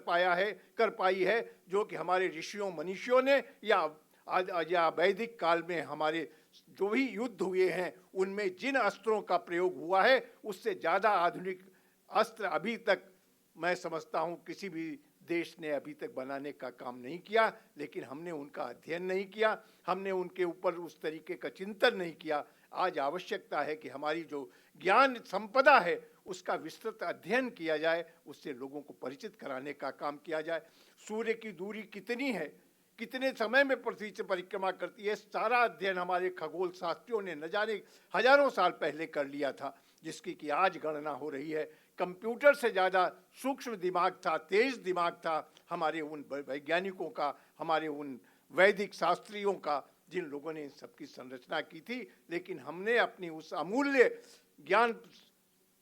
पाई है जो कि हमारे ऋषियों मनीषियों ने या वैदिक काल में हमारे जो भी युद्ध हुए हैं उनमें जिन अस्त्रों का प्रयोग हुआ है, उससे ज़्यादा आधुनिक अस्त्र अभी तक मैं समझता हूँ किसी भी देश ने अभी तक बनाने का काम नहीं किया। लेकिन हमने उनका अध्ययन नहीं किया, हमने उनके ऊपर उस तरीके का चिंतन नहीं किया। आज आवश्यकता है कि हमारी जो ज्ञान संपदा है उसका विस्तृत अध्ययन किया जाए, उससे लोगों को परिचित कराने का काम किया जाए। सूर्य की दूरी कितनी है, कितने समय में पृथ्वी से परिक्रमा करती है, सारा अध्ययन हमारे खगोल शास्त्रियों ने न जाने हजारों साल पहले कर लिया था, जिसकी कि आज गणना हो रही है। कंप्यूटर से ज़्यादा सूक्ष्म दिमाग था, तेज दिमाग था हमारे उन वैज्ञानिकों का, हमारे उन वैदिक शास्त्रियों का, जिन लोगों ने इन सबकी संरचना की थी। लेकिन हमने अपनी उस अमूल्य ज्ञान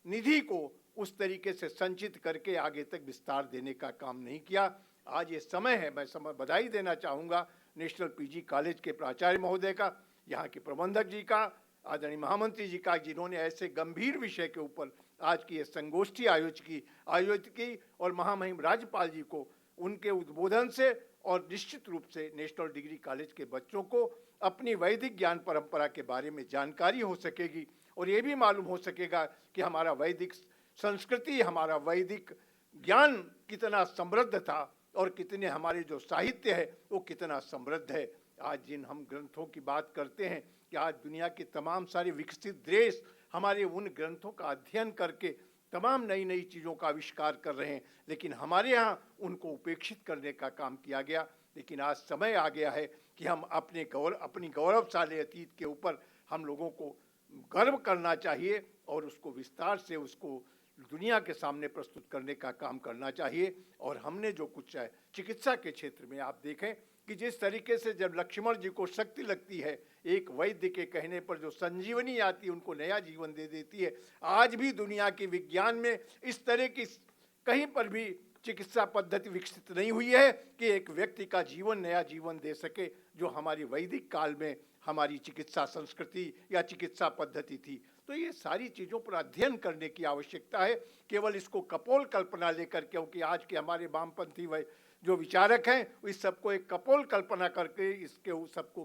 निधि को उस तरीके से संचित करके आगे तक विस्तार देने का काम नहीं किया। आज ये समय है, मैं बधाई देना चाहूँगा नेशनल पीजी कॉलेज के प्राचार्य महोदय का, यहाँ के प्रबंधक जी का, आदरणीय महामंत्री जी का, जिन्होंने ऐसे गंभीर विषय के ऊपर आज की ये संगोष्ठी आयोजित की और महामहिम राज्यपाल जी को उनके उद्बोधन से और निश्चित रूप से नेशनल डिग्री कॉलेज के बच्चों को अपनी वैदिक ज्ञान परंपरा के बारे में जानकारी हो सकेगी और ये भी मालूम हो सकेगा कि हमारा वैदिक संस्कृति, हमारा वैदिक ज्ञान कितना समृद्ध था और कितने हमारे जो साहित्य है वो कितना समृद्ध है। आज जिन हम ग्रंथों की बात करते हैं कि आज दुनिया के तमाम सारे विकसित देश हमारे उन ग्रंथों का अध्ययन करके तमाम नई नई चीज़ों का आविष्कार कर रहे हैं, लेकिन हमारे यहाँ उनको उपेक्षित करने का काम किया गया। लेकिन आज समय आ गया है कि हम अपनी गौरवशाली अतीत के ऊपर हम लोगों को गर्व करना चाहिए और उसको विस्तार से उसको दुनिया के सामने प्रस्तुत करने का काम करना चाहिए। और हमने जो कुछ है चिकित्सा के क्षेत्र में आप देखें कि जिस तरीके से जब लक्ष्मण जी को शक्ति लगती है, एक वैद्य के कहने पर जो संजीवनी आती है उनको नया जीवन दे देती है। आज भी दुनिया के विज्ञान में इस तरह की कहीं पर भी चिकित्सा पद्धति विकसित नहीं हुई है कि एक व्यक्ति का जीवन नया जीवन दे सके, जो हमारी वैदिक काल में हमारी चिकित्सा संस्कृति या चिकित्सा पद्धति थी। तो ये सारी चीज़ों पर अध्ययन करने की आवश्यकता है, केवल इसको कपोल कल्पना लेकर, क्योंकि आज के हमारे वामपंथी जो विचारक हैं इस सबको एक कपोल कल्पना करके इसके सबको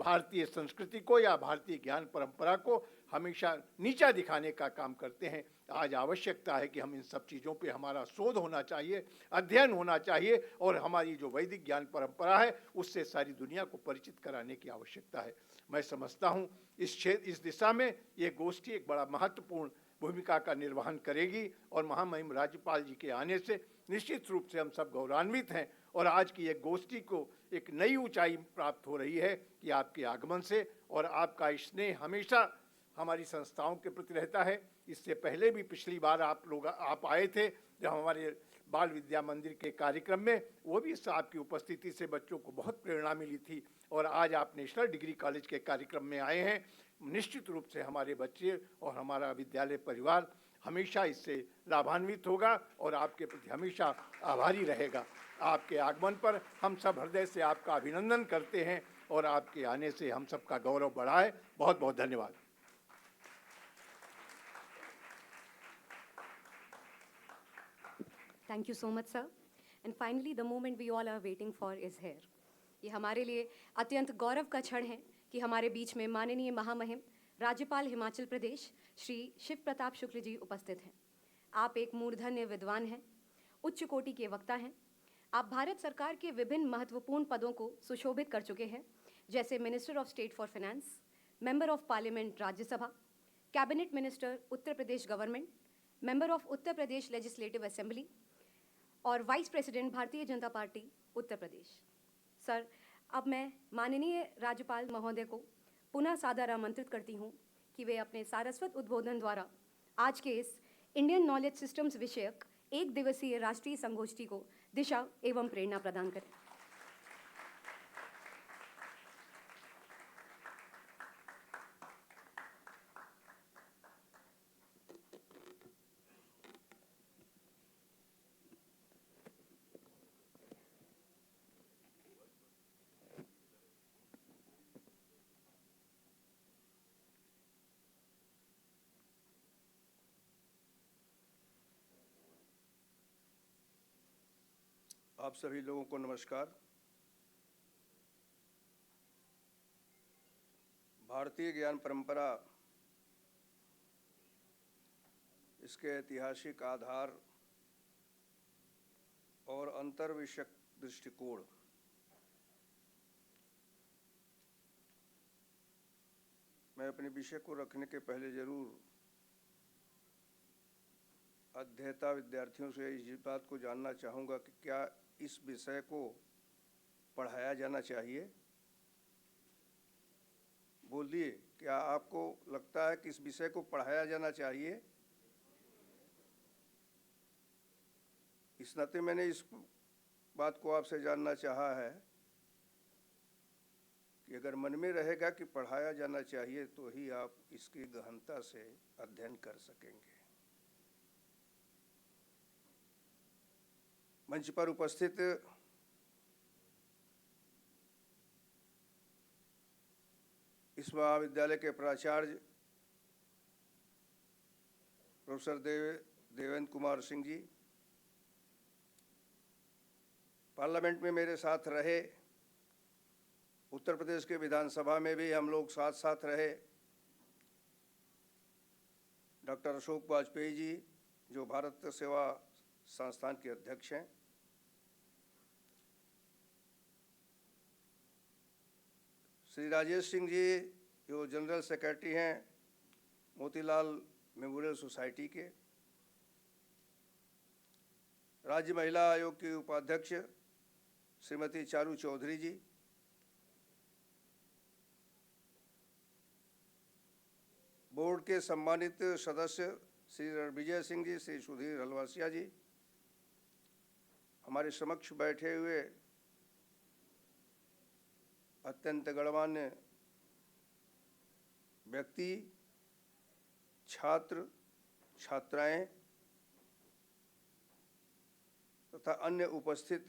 भारतीय संस्कृति को या भारतीय ज्ञान परंपरा को हमेशा नीचा दिखाने का काम करते हैं। आज आवश्यकता है कि हम इन सब चीज़ों पे हमारा शोध होना चाहिए, अध्ययन होना चाहिए और हमारी जो वैदिक ज्ञान परंपरा है उससे सारी दुनिया को परिचित कराने की आवश्यकता है। मैं समझता हूँ इस दिशा में ये गोष्ठी एक बड़ा महत्वपूर्ण भूमिका का निर्वहन करेगी और महामहिम राज्यपाल जी के आने से निश्चित रूप से हम सब गौरवान्वित हैं और आज की एक गोष्ठी को एक नई ऊंचाई प्राप्त हो रही है कि आपके आगमन से, और आपका स्नेह हमेशा हमारी संस्थाओं के प्रति रहता है। इससे पहले भी पिछली बार आप आए थे जब हमारे बाल विद्या मंदिर के कार्यक्रम में, वो भी आपकी उपस्थिति से बच्चों को बहुत प्रेरणा मिली थी और आज आप नेशनल डिग्री कॉलेज के कार्यक्रम में आए हैं। निश्चित रूप से हमारे बच्चे और हमारा विद्यालय परिवार हमेशा इससे लाभान्वित होगा और आपके प्रति हमेशा आभारी रहेगा। आपके आगमन पर हम सब हृदय से आपका अभिनंदन करते हैं और आपके आने से हम सबका गौरव बढ़ा है। बहुत बहुत धन्यवाद। Thank you so much, sir. And finally, the moment we all are waiting for is here. ये हमारे लिए अत्यंत गौरव का क्षण है कि हमारे बीच में माननीय महामहिम राज्यपाल हिमाचल प्रदेश श्री शिव प्रताप शुक्ल जी उपस्थित हैं। आप एक मूर्धन्य विद्वान हैं, उच्च कोटि के वक्ता हैं। आप भारत सरकार के विभिन्न महत्वपूर्ण पदों को सुशोभित कर चुके हैं, जैसे minister of state for finance, member of parliament Rajya Sabha, cabinet minister Uttar Pradesh government, member of Uttar Pradesh legislative assembly और vice president Bharatiya Janata party Uttar Pradesh. Sir, अब मैं माननीय राज्यपाल महोदय को पुनः सादर आमंत्रित करती हूँ कि वे अपने सारस्वत उद्बोधन द्वारा आज के इस इंडियन नॉलेज सिस्टम्स विषयक एक दिवसीय राष्ट्रीय संगोष्ठी को दिशा एवं प्रेरणा प्रदान करें। आप सभी लोगों को नमस्कार। भारतीय ज्ञान परंपरा, इसके ऐतिहासिक आधार और अंतर्विषयक दृष्टिकोण मैं अपने विषय को रखने के पहले जरूर अध्येता विद्यार्थियों से इस बात को जानना चाहूँगा कि क्या इस विषय को पढ़ाया जाना चाहिए। बोलिए, क्या आपको लगता है कि इस विषय को पढ़ाया जाना चाहिए? इस नाते मैंने इस बात को आपसे जानना चाहा है कि अगर मन में रहेगा कि पढ़ाया जाना चाहिए तो ही आप इसकी गहनता से अध्ययन कर सकेंगे। मंच पर उपस्थित इस महाविद्यालय के प्राचार्य प्रोफेसर देवेंद्र कुमार सिंह जी, पार्लियामेंट में मेरे साथ रहे, उत्तर प्रदेश के विधानसभा में भी हम लोग साथ साथ रहे, डॉक्टर अशोक वाजपेयी जी जो भारत सेवा संस्थान के अध्यक्ष हैं, श्री राजेश सिंह जी जो जनरल सेक्रेटरी हैं मोतीलाल मेमोरियल सोसाइटी के, राज्य महिला आयोग की उपाध्यक्ष श्रीमती चारू चौधरी जी, बोर्ड के सम्मानित सदस्य श्री रणविजय सिंह जी, श्री सुधीर हलवासिया जी, हमारे समक्ष बैठे हुए अत्यंत गणमान्य व्यक्ति, छात्र छात्राएं तथा अन्य उपस्थित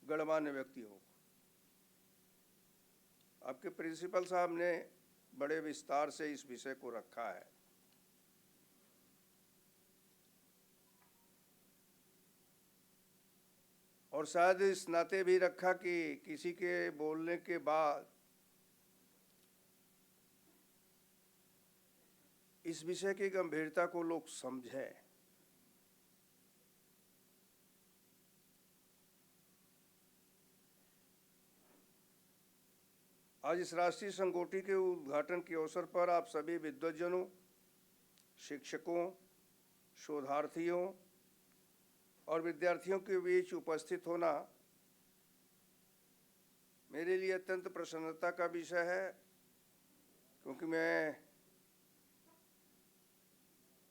गणमान्य व्यक्तियों, आपके प्रिंसिपल साहब ने बड़े विस्तार से इस विषय को रखा है। और शायद इस नाते भी रखा कि किसी के बोलने के बाद इस विषय की गंभीरता को लोग समझें। आज इस राष्ट्रीय संगोष्ठी के उद्घाटन के अवसर पर आप सभी विद्वज्जनों, शिक्षकों, शोधार्थियों और विद्यार्थियों के बीच उपस्थित होना मेरे लिए अत्यंत प्रसन्नता का विषय है, क्योंकि मैं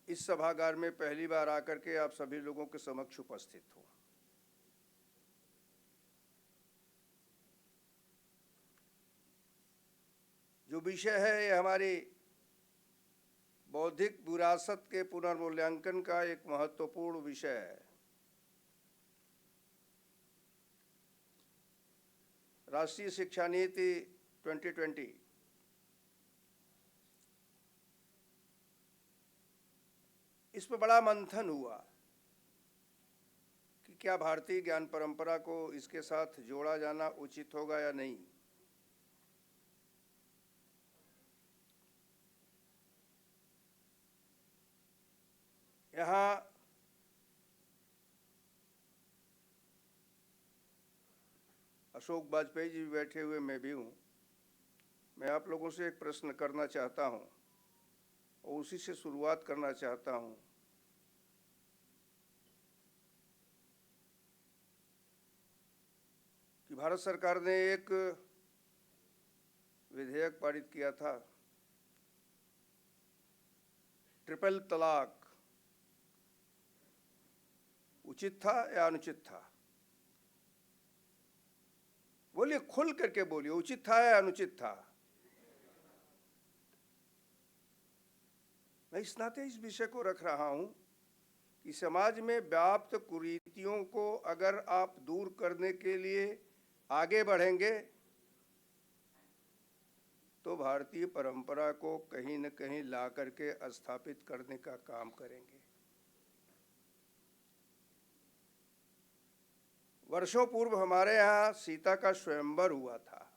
इस सभागार में पहली बार आकर के आप सभी लोगों के समक्ष उपस्थित हूँ। जो विषय है ये हमारी बौद्धिक विरासत के पुनर्मूल्यांकन का एक महत्वपूर्ण विषय है। राष्ट्रीय शिक्षा नीति 2020 इस पर बड़ा मंथन हुआ कि क्या भारतीय ज्ञान परंपरा को इसके साथ जोड़ा जाना उचित होगा या नहीं। यहाँ अशोक वाजपेयी जी बैठे हुए मैं भी हूँ। मैं आप लोगों से एक प्रश्न करना चाहता हूँ और उसी से शुरुआत करना चाहता हूँ। कि भारत सरकार ने एक विधेयक पारित किया था, ट्रिपल तलाक, उचित था या अनुचित था? बोलिए, खुल करके बोलिए, उचित था या अनुचित था? मैं इस नाते इस विषय को रख रहा हूं कि समाज में व्याप्त कुरीतियों को अगर आप दूर करने के लिए आगे बढ़ेंगे तो भारतीय परंपरा को कहीं न कहीं ला करके स्थापित करने का काम करेंगे। वर्षों पूर्व हमारे यहाँ सीता का स्वयंवर हुआ था।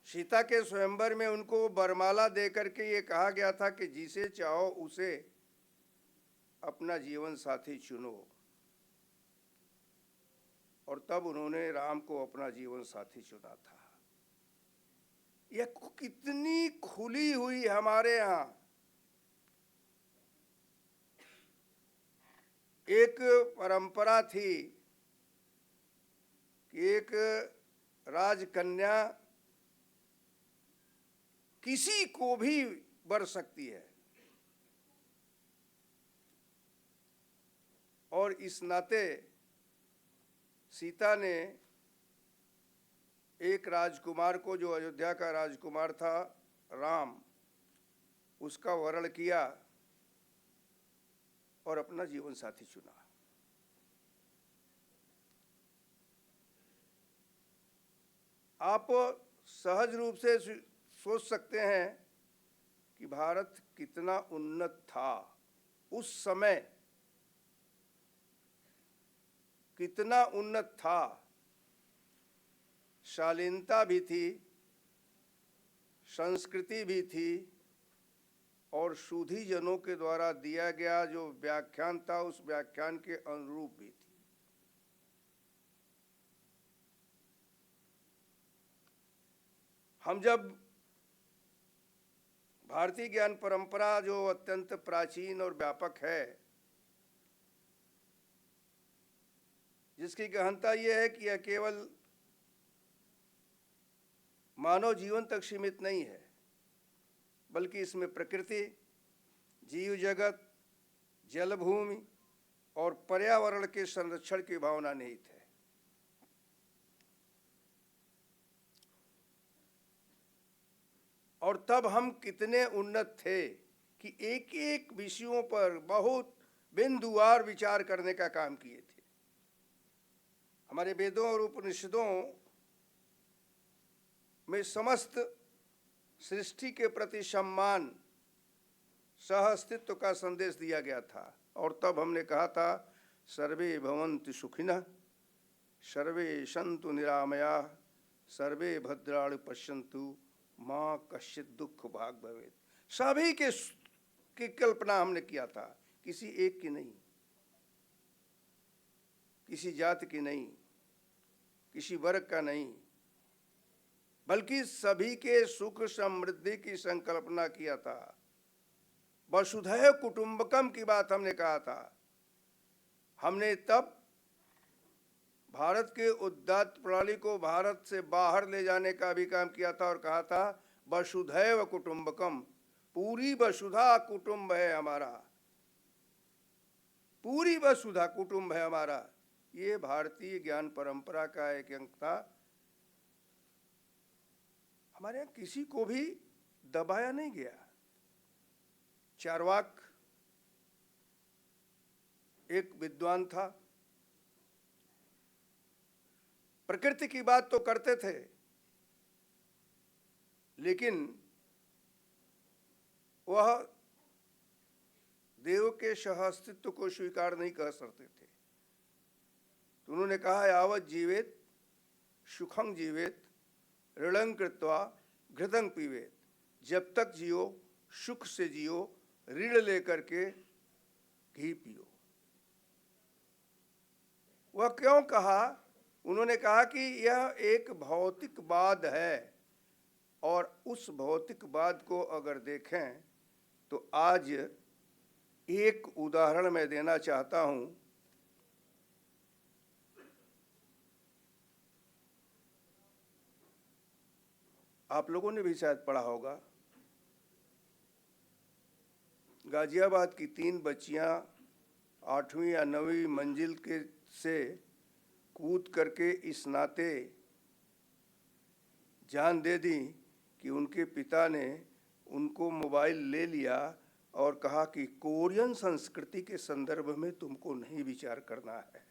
सीता के स्वयंवर में उनको वरमाला देकर के ये कहा गया था कि जिसे चाहो उसे अपना जीवन साथी चुनो, और तब उन्होंने राम को अपना जीवन साथी चुना था। यह कितनी खुली हुई हमारे यहाँ एक परंपरा थी कि एक राजकन्या किसी को भी वर सकती है, और इस नाते सीता ने एक राजकुमार को, जो अयोध्या का राजकुमार था राम, उसका वरण किया और अपना जीवन साथी चुना। आप सहज रूप से सोच सकते हैं कि भारत कितना उन्नत था उस समय, कितना उन्नत था। शालीनता भी थी, संस्कृति भी थी, और सूधी जनों के द्वारा दिया गया जो व्याख्यान था उस व्याख्यान के अनुरूप भी थी। हम जब भारतीय ज्ञान परंपरा जो अत्यंत प्राचीन और व्यापक है, जिसकी गहनता यह है कि यह केवल मानव जीवन तक सीमित नहीं है, बल्कि इसमें प्रकृति, जीव जगत, जलभूमि और पर्यावरण के संरक्षण की भावना निहित है। और तब हम कितने उन्नत थे कि एक एक विषयों पर बहुत बिंदुवार विचार करने का काम किए थे। हमारे वेदों और उपनिषदों में समस्त सृष्टि के प्रति सम्मान, सह अस्तित्व का संदेश दिया गया था। और तब हमने कहा था, सर्वे भवन्तु सुखिनः, सर्वे सन्तु निरामयाः, सर्वे भद्राणि पश्यन्तु माँ कश्चित् दुख भाग भवेत्। सभी की कल्पना हमने किया था, किसी एक की नहीं, किसी जाति की नहीं, किसी वर्ग का नहीं, बल्कि सभी के सुख समृद्धि की संकल्पना किया था। वसुधैव कुटुंबकम की बात हमने कहा था। हमने तब भारत के उद्दात प्रणाली को भारत से बाहर ले जाने का भी काम किया था और कहा था वसुधैव कुटुंबकम, पूरी वसुधा कुटुंब है हमारा, पूरी वसुधा कुटुंब है हमारा। ये भारतीय ज्ञान परंपरा का एक अंग था। हमारे यहाँ किसी को भी दबाया नहीं गया। चार्वाक एक विद्वान था, प्रकृति की बात तो करते थे, लेकिन वह देव के सह अस्तित्व को स्वीकार नहीं कर सकते थे। तो उन्होंने कहा, यावत जीवेत सुखं जीवेत ऋणं कृत्वा घृतं पीवेत। जब तक जियो सुख से जियो, ऋण लेकर के घी पियो। वह क्यों कहा? उन्होंने कहा कि यह एक भौतिकवाद है, और उस भौतिकवाद को अगर देखें तो आज एक उदाहरण मैं देना चाहता हूं। आप लोगों ने भी शायद पढ़ा होगा, गाजियाबाद की 3 बच्चियां 8वीं या 9वीं मंजिल के से कूद करके इस नाते जान दे दी कि उनके पिता ने उनको मोबाइल ले लिया और कहा कि कोरियन संस्कृति के संदर्भ में तुमको नहीं विचार करना है।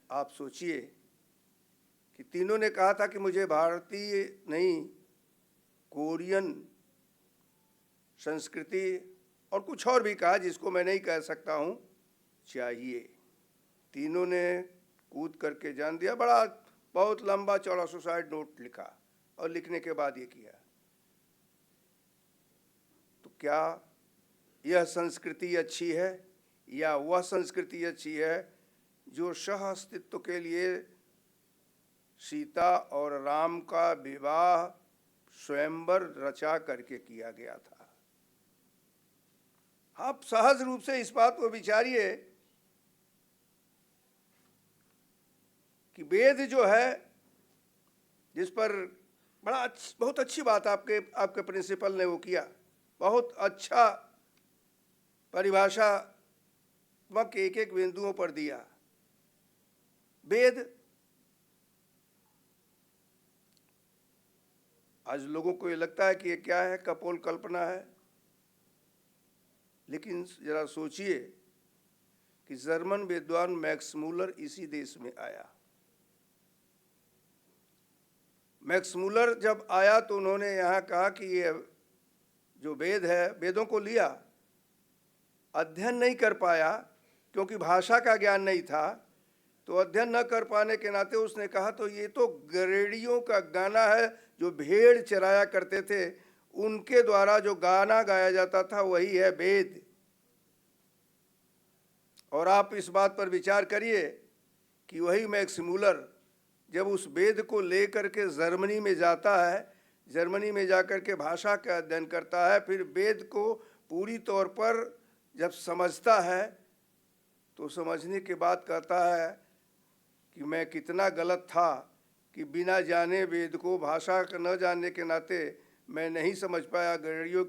आप सोचिए कि तीनों ने कहा था कि मुझे भारतीय नहीं, कोरियन संस्कृति और कुछ और भी कहा जिसको मैं नहीं कह सकता हूं चाहिए। तीनों ने कूद करके जान दिया। बहुत लंबा चौड़ा सुसाइड नोट लिखा और लिखने के बाद ये किया। तो क्या यह संस्कृति अच्छी है या वह संस्कृति अच्छी है जो सह अस्तित्व के लिए सीता और राम का विवाह स्वयंवर रचा करके किया गया था? आप सहज रूप से इस बात को विचारिए कि वेद जो है, जिस पर बहुत अच्छी बात आपके प्रिंसिपल ने वो किया, बहुत अच्छा परिभाषात्मक एक एक बिंदुओं पर दिया। वेद आज लोगों को ये लगता है कि ये क्या है, कपोल कल्पना है। लेकिन जरा सोचिए कि जर्मन विद्वान मैक्स मूलर इसी देश में आया। मैक्स मूलर जब आया तो उन्होंने यहाँ कहा कि ये जो वेद है, वेदों को लिया, अध्ययन नहीं कर पाया क्योंकि भाषा का ज्ञान नहीं था, तो अध्ययन न कर पाने के नाते उसने कहा तो ये तो गरेड़ियों का गाना है, जो भेड़ चराया करते थे उनके द्वारा जो गाना गाया जाता था वही है वेद। और आप इस बात पर विचार करिए कि वही मैक्स मूलर जब उस वेद को लेकर के जर्मनी में जाता है, जर्मनी में जाकर के भाषा का अध्ययन करता है, फिर वेद को पूरी तौर पर जब समझता है तो समझने के बाद कहता है कि मैं कितना गलत था कि बिना जाने वेद को, भाषा का न जानने के नाते मैं नहीं समझ पाया, गड़ेड़ियों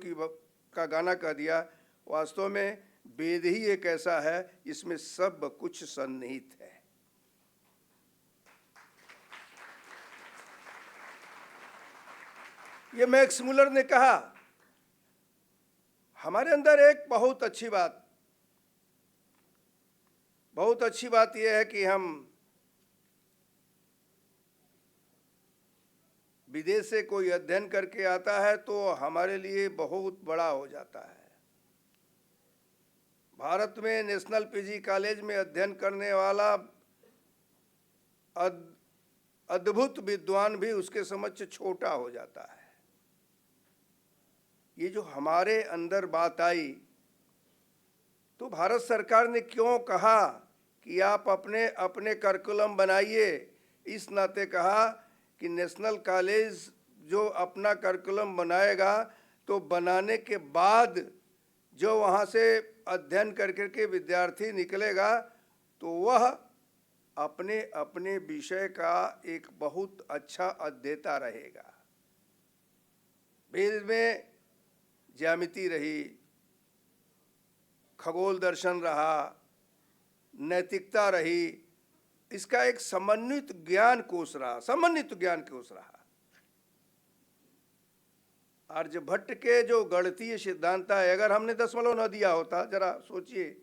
का गाना कह दिया। वास्तव में वेद ही एक ऐसा है जिसमें सब कुछ सन्निहित है। ये मैक्स मूलर ने कहा। हमारे अंदर एक बहुत अच्छी बात यह है कि हम विदेश से कोई अध्ययन करके आता है तो हमारे लिए बहुत बड़ा हो जाता है। भारत में नेशनल पीजी कॉलेज में अध्ययन करने वाला अद्भुत विद्वान भी उसके समक्ष छोटा हो जाता है। ये जो हमारे अंदर बात आई, तो भारत सरकार ने क्यों कहा कि आप अपने अपने करिकुलम बनाइए, इस नाते कहा कि नेशनल कॉलेज जो अपना करिकुलम बनाएगा तो बनाने के बाद जो वहाँ से अध्ययन करके विद्यार्थी निकलेगा तो वह अपने अपने विषय का एक बहुत अच्छा अध्येता रहेगा। वेद में ज्यामिति रही, खगोल दर्शन रहा, नैतिकता रही, इसका एक समन्वित ज्ञान कोश रहा। आर्यभट्ट के जो गणितीय सिद्धांत है, अगर हमने दशमलव न दिया होता, जरा सोचिए,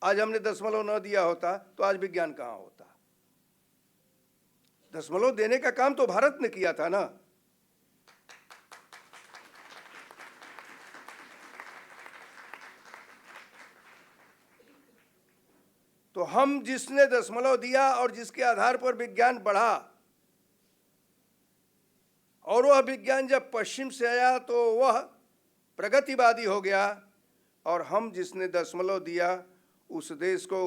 आज हमने दशमलव न दिया होता तो आज विज्ञान कहाँ होता। दशमलव देने का काम तो भारत ने किया था ना। तो हम जिसने दशमलव दिया और जिसके आधार पर विज्ञान बढ़ा, और वह विज्ञान जब पश्चिम से आया तो वह प्रगतिवादी हो गया, और हम जिसने दशमलव दिया उस देश को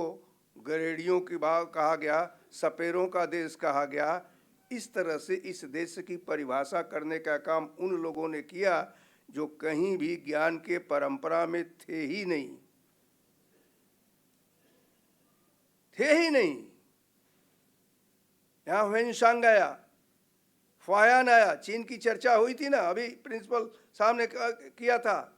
गरेड़ियों की बात कहा गया, सपेरों का देश कहा गया। इस तरह से इस देश की परिभाषा करने का काम उन लोगों ने किया जो कहीं भी ज्ञान के परंपरा में थे ही नहीं। यहाँ वेनशांग आया, फायान आया, चीन की चर्चा हुई थी ना, अभी प्रिंसिपल साहब ने किया था।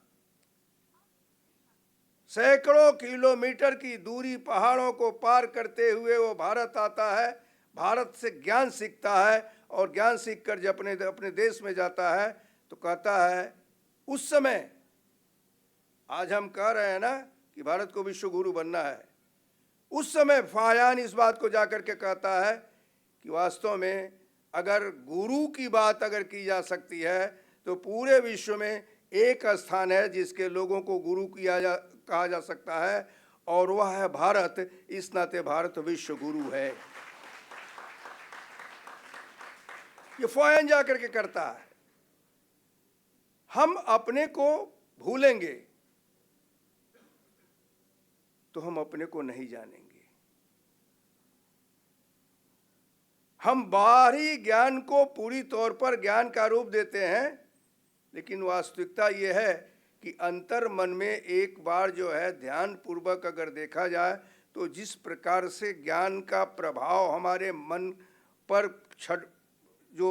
सैकड़ों किलोमीटर की दूरी पहाड़ों को पार करते हुए वो भारत आता है, भारत से ज्ञान सीखता है, और ज्ञान सीखकर जब अपने देश में जाता है तो कहता है उस समय, आज हम कह रहे हैं ना कि भारत को विश्व गुरु बनना है, उस समय फायान इस बात को जाकर के कहता है कि वास्तव में अगर गुरु की बात अगर की जा सकती है तो पूरे विश्व में एक स्थान है जिसके लोगों को गुरु कहा जा सकता है, और वह है भारत। इस नाते भारत विश्व गुरु है। ये फायान जाकर के करता है। हम अपने को भूलेंगे तो हम अपने को नहीं जानेंगे। हम बाहरी ज्ञान को पूरी तौर पर ज्ञान का रूप देते हैं, लेकिन वास्तविकता यह है कि अंतर मन में एक बार जो है ध्यान पूर्वक अगर देखा जाए तो जिस प्रकार से ज्ञान का प्रभाव हमारे मन पर जो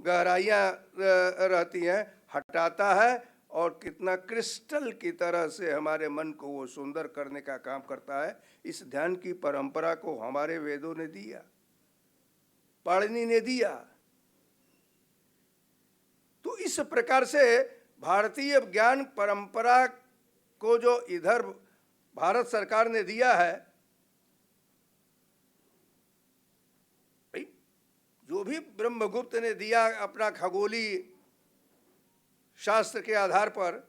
गहराइयाँ रहती हैं हटाता है, और कितना क्रिस्टल की तरह से हमारे मन को वो सुंदर करने का काम करता है। इस ध्यान की परंपरा को हमारे वेदों ने दिया, पाणिनि ने दिया। तो इस प्रकार से भारतीय ज्ञान परंपरा को जो इधर भारत सरकार ने दिया है, भाई जो भी ब्रह्मगुप्त ने दिया अपना खगोलीय शास्त्र के आधार पर,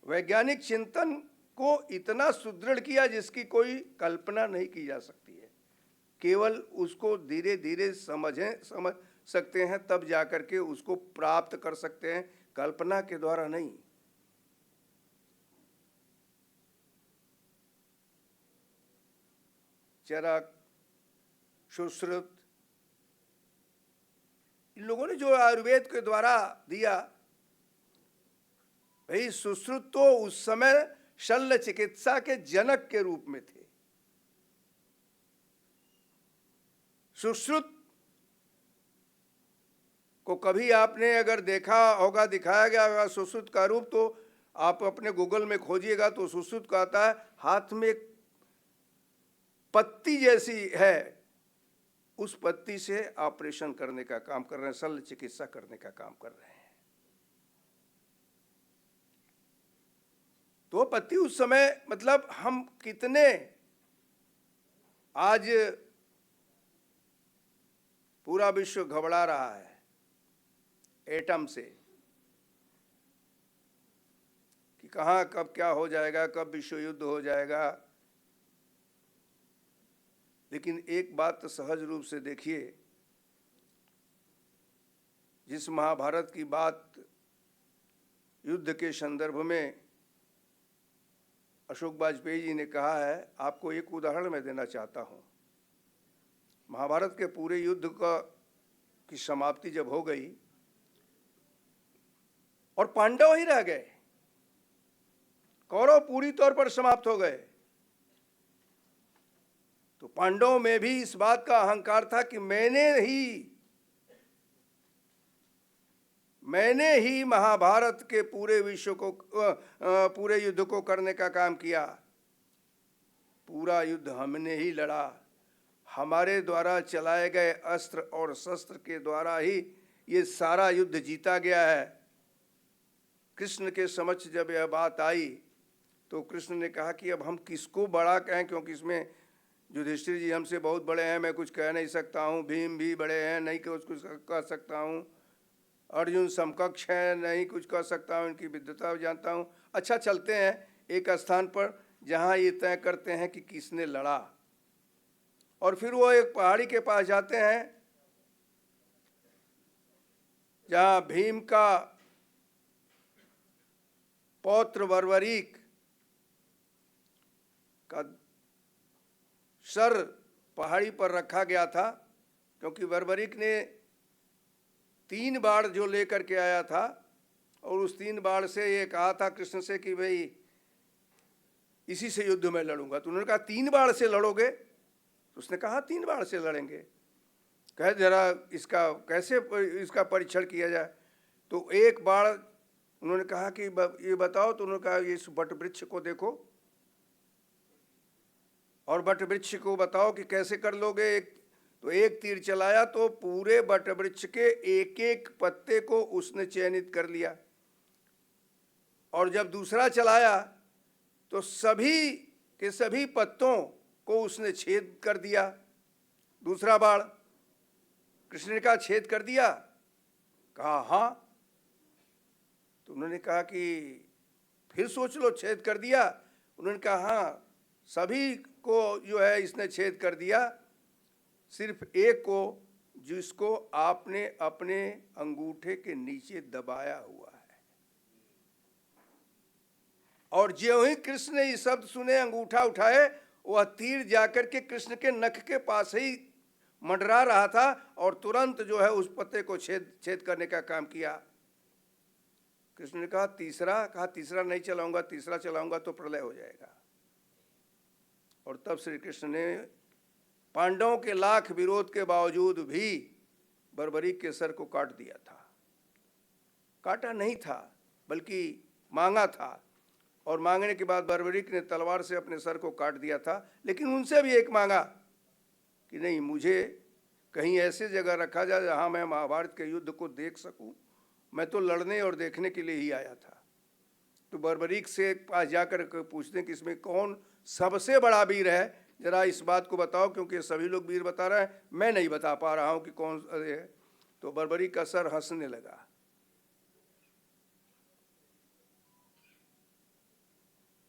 वैज्ञानिक चिंतन को इतना सुदृढ़ किया जिसकी कोई कल्पना नहीं की जा सकती है। केवल उसको धीरे धीरे समझ सकते हैं, तब जाकर के उसको प्राप्त कर सकते हैं, कल्पना के द्वारा नहीं। चरक, सुश्रुत, इन लोगों ने जो आयुर्वेद के द्वारा दिया, भाई सुश्रुत तो उस समय शल्य चिकित्सा के जनक के रूप में थे। सुश्रुत को कभी आपने अगर देखा होगा, दिखाया गया होगा सुश्रुत का रूप, तो आप अपने गूगल में खोजिएगा तो सुश्रुत का आता है, हाथ में एक पत्ती जैसी है, उस पत्ती से ऑपरेशन करने का काम कर रहे हैं, शल्य चिकित्सा करने का काम कर रहे हैं। तो पत्ती उस समय, मतलब हम कितने आज पूरा विश्व घबरा रहा है एटम से कि कहाँ कब क्या हो जाएगा, कब विश्व युद्ध हो जाएगा। लेकिन एक बात तो सहज रूप से देखिए, जिस महाभारत की बात युद्ध के संदर्भ में अशोक वाजपेयी जी ने कहा है, आपको एक उदाहरण मैं देना चाहता हूँ। महाभारत के पूरे युद्ध की समाप्ति जब हो गई और पांडव ही रह गए, कौरव पूरी तौर पर समाप्त हो गए, तो पांडवों में भी इस बात का अहंकार था कि मैंने ही महाभारत के पूरे विश्व को, पूरे युद्ध को करने का काम किया। पूरा युद्ध हमने ही लड़ा, हमारे द्वारा चलाए गए अस्त्र और शस्त्र के द्वारा ही ये सारा युद्ध जीता गया है। कृष्ण के समक्ष जब यह बात आई तो कृष्ण ने कहा कि अब हम किसको बड़ा कहें, क्योंकि इसमें युधिष्ठिर जी हमसे बहुत बड़े हैं, मैं कुछ कह नहीं सकता हूँ, भीम भी बड़े हैं, नहीं कुछ कह सकता हूँ, अर्जुन समकक्ष है, नहीं कुछ कह सकता हूँ, इनकी विद्वता जानता हूँ। अच्छा, चलते हैं एक स्थान पर जहाँ ये तय करते हैं कि किसने लड़ा। और फिर वो एक पहाड़ी के पास जाते हैं जहाँ भीम का पौत्र बर्बरीक का सर पहाड़ी पर रखा गया था, क्योंकि बर्बरीक ने 3 बाण जो लेकर के आया था और उस 3 बाण से ये कहा था कृष्ण से कि भाई इसी से युद्ध में लड़ूंगा। तो उन्होंने कहा 3 बाण से लड़ोगे? तो उसने कहा 3 बाण से लड़ेंगे। कहे जरा इसका कैसे इसका परीक्षण किया जाए। तो एक बाण उन्होंने कहा कि ये बताओ। तो उन्होंने कहा इस वट वृक्ष को देखो और वट वृक्ष को बताओ कि कैसे कर लोगे। तो एक तीर चलाया तो पूरे वट वृक्ष के एक एक पत्ते को उसने चयनित कर लिया, और जब दूसरा चलाया तो सभी के सभी पत्तों को उसने छेद कर दिया। दूसरा बाण कृष्ण ने कहा छेद कर दिया? कहा हाँ। तो उन्होंने कहा कि फिर सोच लो, छेद कर दिया? उन्होंने कहा हाँ, सभी को जो है इसने छेद कर दिया, सिर्फ एक को जिसको आपने अपने अंगूठे के नीचे दबाया हुआ है। और ज्यों ही कृष्ण ने ये शब्द सुने, अंगूठा उठाए, वह तीर जाकर के कृष्ण के नख के पास ही मंडरा रहा था और तुरंत जो है उस पत्ते को छेद करने का काम किया। कृष्ण ने कहा तीसरा? कहा तीसरा नहीं चलाऊंगा, तीसरा चलाऊंगा तो प्रलय हो जाएगा। और तब श्री कृष्ण ने पांडवों के लाख विरोध के बावजूद भी बर्बरीक के सर को काट दिया था। काटा नहीं था बल्कि मांगा था, और मांगने के बाद बर्बरीक ने तलवार से अपने सर को काट दिया था। लेकिन उनसे भी एक मांगा कि नहीं, मुझे कहीं ऐसे जगह रखा जाए जहां मैं महाभारत के युद्ध को देख सकूं। मैं तो लड़ने और देखने के लिए ही आया था। तो बर्बरीक से पास जाकर के पूछते हैं कि इसमें कौन सबसे बड़ा वीर है, जरा इस बात को बताओ, क्योंकि सभी लोग वीर बता रहे हैं, मैं नहीं बता पा रहा हूं कि कौन है। तो बर्बरीक का सर हंसने लगा।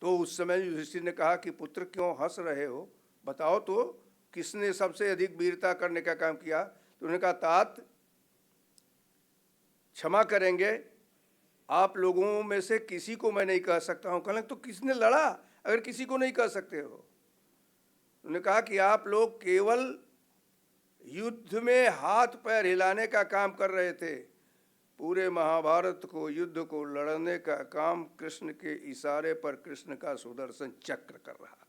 तो उस समय युधिष्ठिर ने कहा कि पुत्र क्यों हंस रहे हो, बताओ तो किसने सबसे अधिक वीरता करने का काम किया। तो उन्होंने कहा तात क्षमा करेंगे, आप लोगों में से किसी को मैं नहीं कह सकता हूं। कहने तो किसने लड़ा अगर किसी को नहीं कह सकते हो। उन्होंने कहा कि आप लोग केवल युद्ध में हाथ पैर हिलाने का काम कर रहे थे, पूरे महाभारत को, युद्ध को लड़ने का काम कृष्ण के इशारे पर कृष्ण का सुदर्शन चक्र कर रहा था।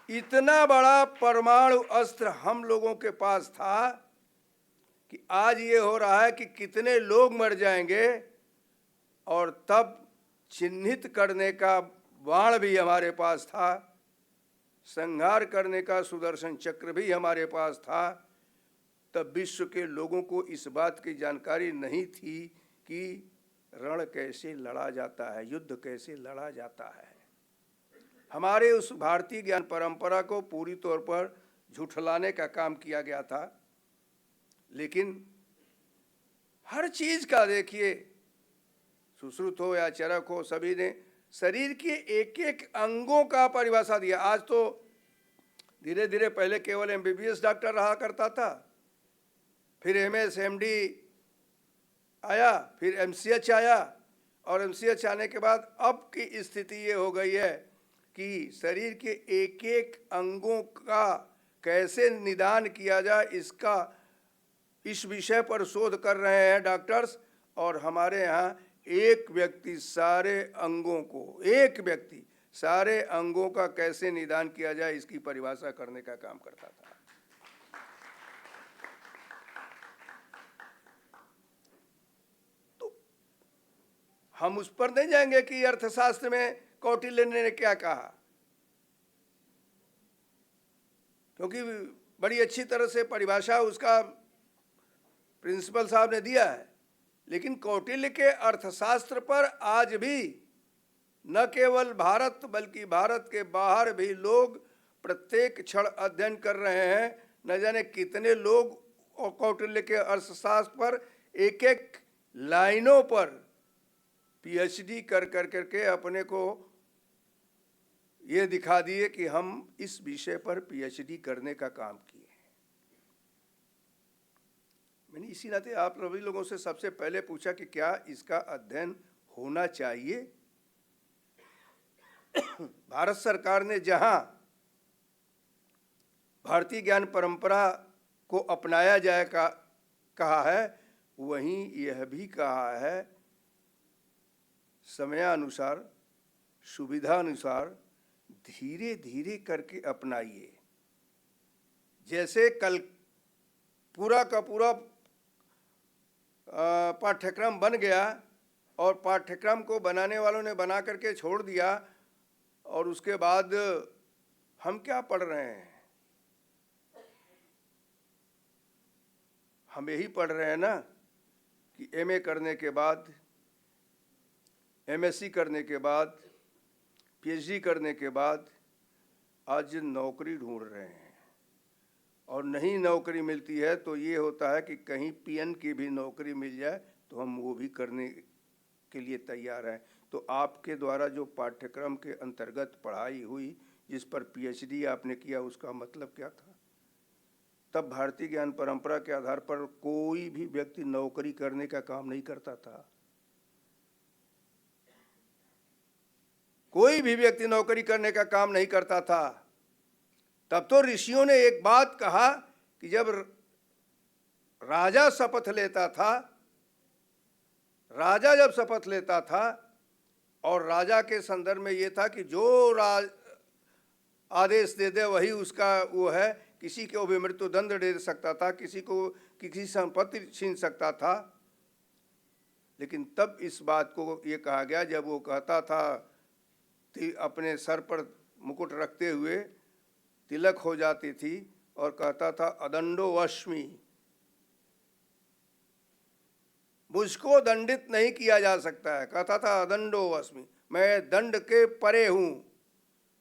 इतना बड़ा परमाणु अस्त्र हम लोगों के पास था कि आज ये हो रहा है कि कितने लोग मर जाएंगे, और तब चिन्हित करने का बाण भी हमारे पास था, संहार करने का सुदर्शन चक्र भी हमारे पास था। तब विश्व के लोगों को इस बात की जानकारी नहीं थी कि रण कैसे लड़ा जाता है, युद्ध कैसे लड़ा जाता है। हमारे उस भारतीय ज्ञान परंपरा को पूरी तौर पर झुठलाने का काम किया गया था। लेकिन हर चीज का देखिए, सुश्रुत हो या चरक हो, सभी ने शरीर के एक एक अंगों का परिभाषा दिया। आज तो धीरे धीरे, पहले केवल एमबीबीएस डॉक्टर रहा करता था, फिर एमएस एमडी आया, फिर एमसीएच आया, और एमसीएच आने के बाद अब की स्थिति ये हो गई है कि शरीर के एक एक अंगों का कैसे निदान किया जाए, इस विषय पर शोध कर रहे हैं डॉक्टर्स। और हमारे यहाँ एक व्यक्ति सारे अंगों को, एक व्यक्ति सारे अंगों का कैसे निदान किया जाए इसकी परिभाषा करने का काम करता था। तो हम उस पर नहीं जाएंगे कि अर्थशास्त्र में कौटिल्य ने क्या कहा, क्योंकि बड़ी अच्छी तरह से परिभाषा उसका प्रिंसिपल साहब ने दिया है। लेकिन कौटिल्य के अर्थशास्त्र पर आज भी न केवल भारत बल्कि भारत के बाहर भी लोग प्रत्येक क्षण अध्ययन कर रहे हैं। न जाने कितने लोग कौटिल्य के अर्थशास्त्र पर एक एक लाइनों पर पीएचडी कर करके अपने को ये दिखा दिए कि हम इस विषय पर पीएचडी करने का काम किए। मैंने इसी नाते आप सभी लोगों से सबसे पहले पूछा कि क्या इसका अध्ययन होना चाहिए। भारत सरकार ने जहां भारतीय ज्ञान परंपरा को अपनाया जाए का कहा है, वहीं यह भी कहा है समयानुसार, सुविधानुसार धीरे धीरे करके अपनाइए। जैसे कल पूरा का पूरा पाठ्यक्रम बन गया और पाठ्यक्रम को बनाने वालों ने बना करके छोड़ दिया, और उसके बाद हम क्या पढ़ रहे हैं? हम यही पढ़ रहे हैं ना कि एमए करने के बाद, एमएससी करने के बाद, पीएचडी करने के बाद आज नौकरी ढूंढ रहे हैं, और नहीं नौकरी मिलती है तो ये होता है कि कहीं पीएन की भी नौकरी मिल जाए तो हम वो भी करने के लिए तैयार हैं। तो आपके द्वारा जो पाठ्यक्रम के अंतर्गत पढ़ाई हुई, जिस पर पीएचडी आपने किया, उसका मतलब क्या था? तब भारतीय ज्ञान परंपरा के आधार पर कोई भी व्यक्ति नौकरी करने का काम नहीं करता था। कोई भी व्यक्ति नौकरी करने का काम नहीं करता था। तब तो ऋषियों ने एक बात कहा कि जब राजा शपथ लेता था, राजा जब शपथ लेता था, और राजा के संदर्भ में ये था कि जो आदेश दे दे वही उसका वो है, किसी को भी मृत्यु दंड दे सकता था, किसी को किसी संपत्ति छीन सकता था। लेकिन तब इस बात को ये कहा गया जब वो कहता था, अपने सर पर मुकुट रखते हुए तिलक हो जाती थी और कहता था अदंडो वश्मी, मुझको दंडित नहीं किया जा सकता है। कहता था अदंडो अस्मि, मैं दंड के परे हूँ।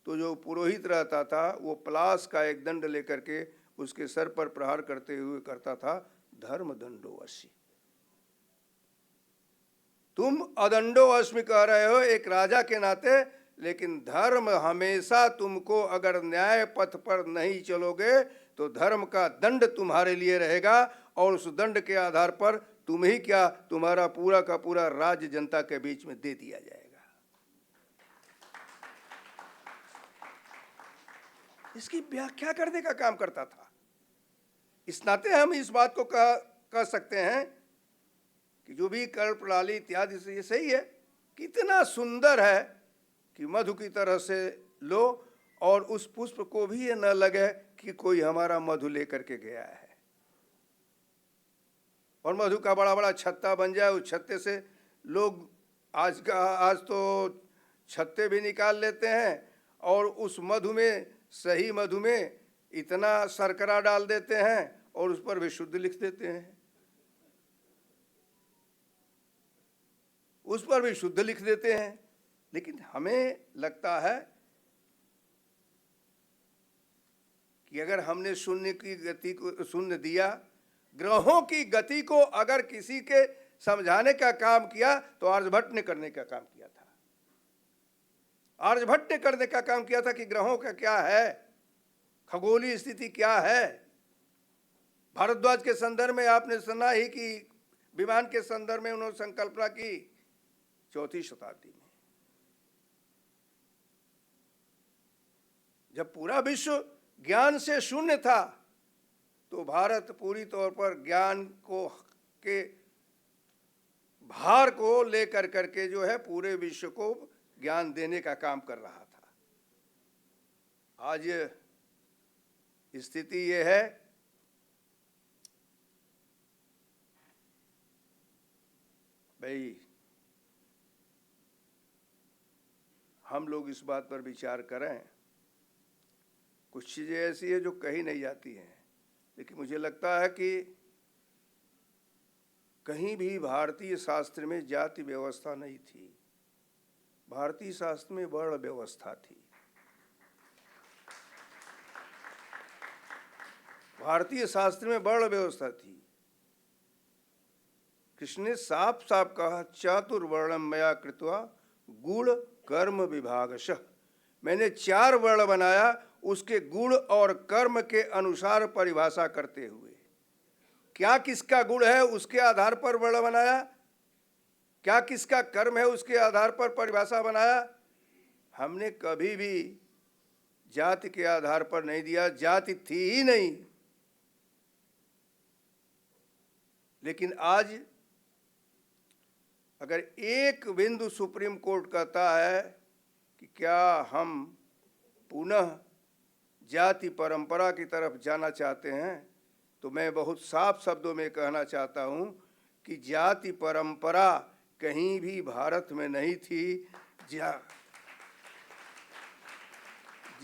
तो जो पुरोहित रहता था वो पलाश का एक दंड लेकर के उसके सर पर प्रहार करते हुए करता था धर्म दंडो अस्मि। तुम अदंडो अस्मि कह रहे हो एक राजा के नाते, लेकिन धर्म हमेशा तुमको, अगर न्याय पथ पर नहीं चलोगे तो धर्म का दंड तुम्हारे लिए रहेगा, और उस दंड के आधार पर तुम ही क्या, तुम्हारा पूरा का पूरा राज्य जनता के बीच में दे दिया जाएगा। इसकी व्याख्या करने का काम करता था। इस नाते हम इस बात को कह सकते हैं कि जो भी कर प्रणाली इत्यादि से ये सही है, कितना सुंदर है कि मधु की तरह से लो और उस पुष्प को भी ये न लगे कि कोई हमारा मधु लेकर के गया है, और मधु का बड़ा बड़ा छत्ता बन जाए। उस छत्ते से लोग आज तो छत्ते भी निकाल लेते हैं, और उस मधु में, सही मधु में इतना शर्करा डाल देते हैं और उस पर भी शुद्ध लिख देते हैं, उस पर भी शुद्ध लिख देते हैं। लेकिन हमें लगता है कि अगर हमने शून्य की गति को शून्य दिया, ग्रहों की गति को अगर किसी के समझाने का काम किया तो आर्यभट्ट ने करने का काम किया था। आर्यभट्ट ने करने का काम किया था कि ग्रहों का क्या है, खगोलीय स्थिति क्या है। भारद्वाज के संदर्भ में आपने सुना ही कि विमान के संदर्भ में उन्होंने संकल्पना की 4वीं शताब्दी में, जब पूरा विश्व ज्ञान से शून्य था, तो भारत पूरी तौर पर ज्ञान को के भार को लेकर करके जो है पूरे विश्व को ज्ञान देने का काम कर रहा था। आज स्थिति ये है भाई, हम लोग इस बात पर विचार करें। कुछ चीज़ें ऐसी है जो कही नहीं जाती हैं, लेकिन मुझे लगता है कि कहीं भी भारतीय शास्त्र में जाति व्यवस्था नहीं थी, भारतीय शास्त्र में वर्ण व्यवस्था थी। भारतीय शास्त्र में वर्ण व्यवस्था थी। कृष्ण ने साफ साफ कहा, चातुर्वर्णम मया कृत्वा गुण कर्म विभागशः, मैंने 4 वर्ण बनाया, उसके गुण और कर्म के अनुसार परिभाषा करते हुए। क्या किसका गुण है उसके आधार पर वर्ण बनाया, क्या किसका कर्म है उसके आधार पर परिभाषा बनाया। हमने कभी भी जाति के आधार पर नहीं दिया, जाति थी ही नहीं। लेकिन आज अगर एक बिंदु सुप्रीम कोर्ट कहता है कि क्या हम पुनः जाति परंपरा की तरफ जाना चाहते हैं, तो मैं बहुत साफ शब्दों में कहना चाहता हूं कि जाति परंपरा कहीं भी भारत में नहीं थी।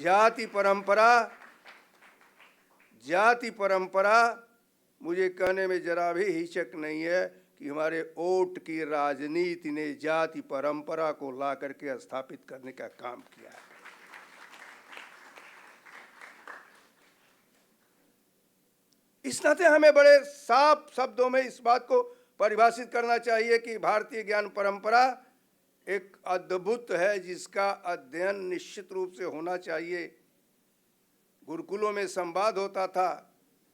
जाति परंपरा मुझे कहने में जरा भी हिचक नहीं है कि हमारे वोट की राजनीति ने जाति परंपरा को ला करके स्थापित करने का काम किया है। इस नाते हमें बड़े साफ शब्दों में इस बात को परिभाषित करना चाहिए कि भारतीय ज्ञान परंपरा एक अद्भुत है, जिसका अध्ययन निश्चित रूप से होना चाहिए। गुरुकुलों में संवाद होता था,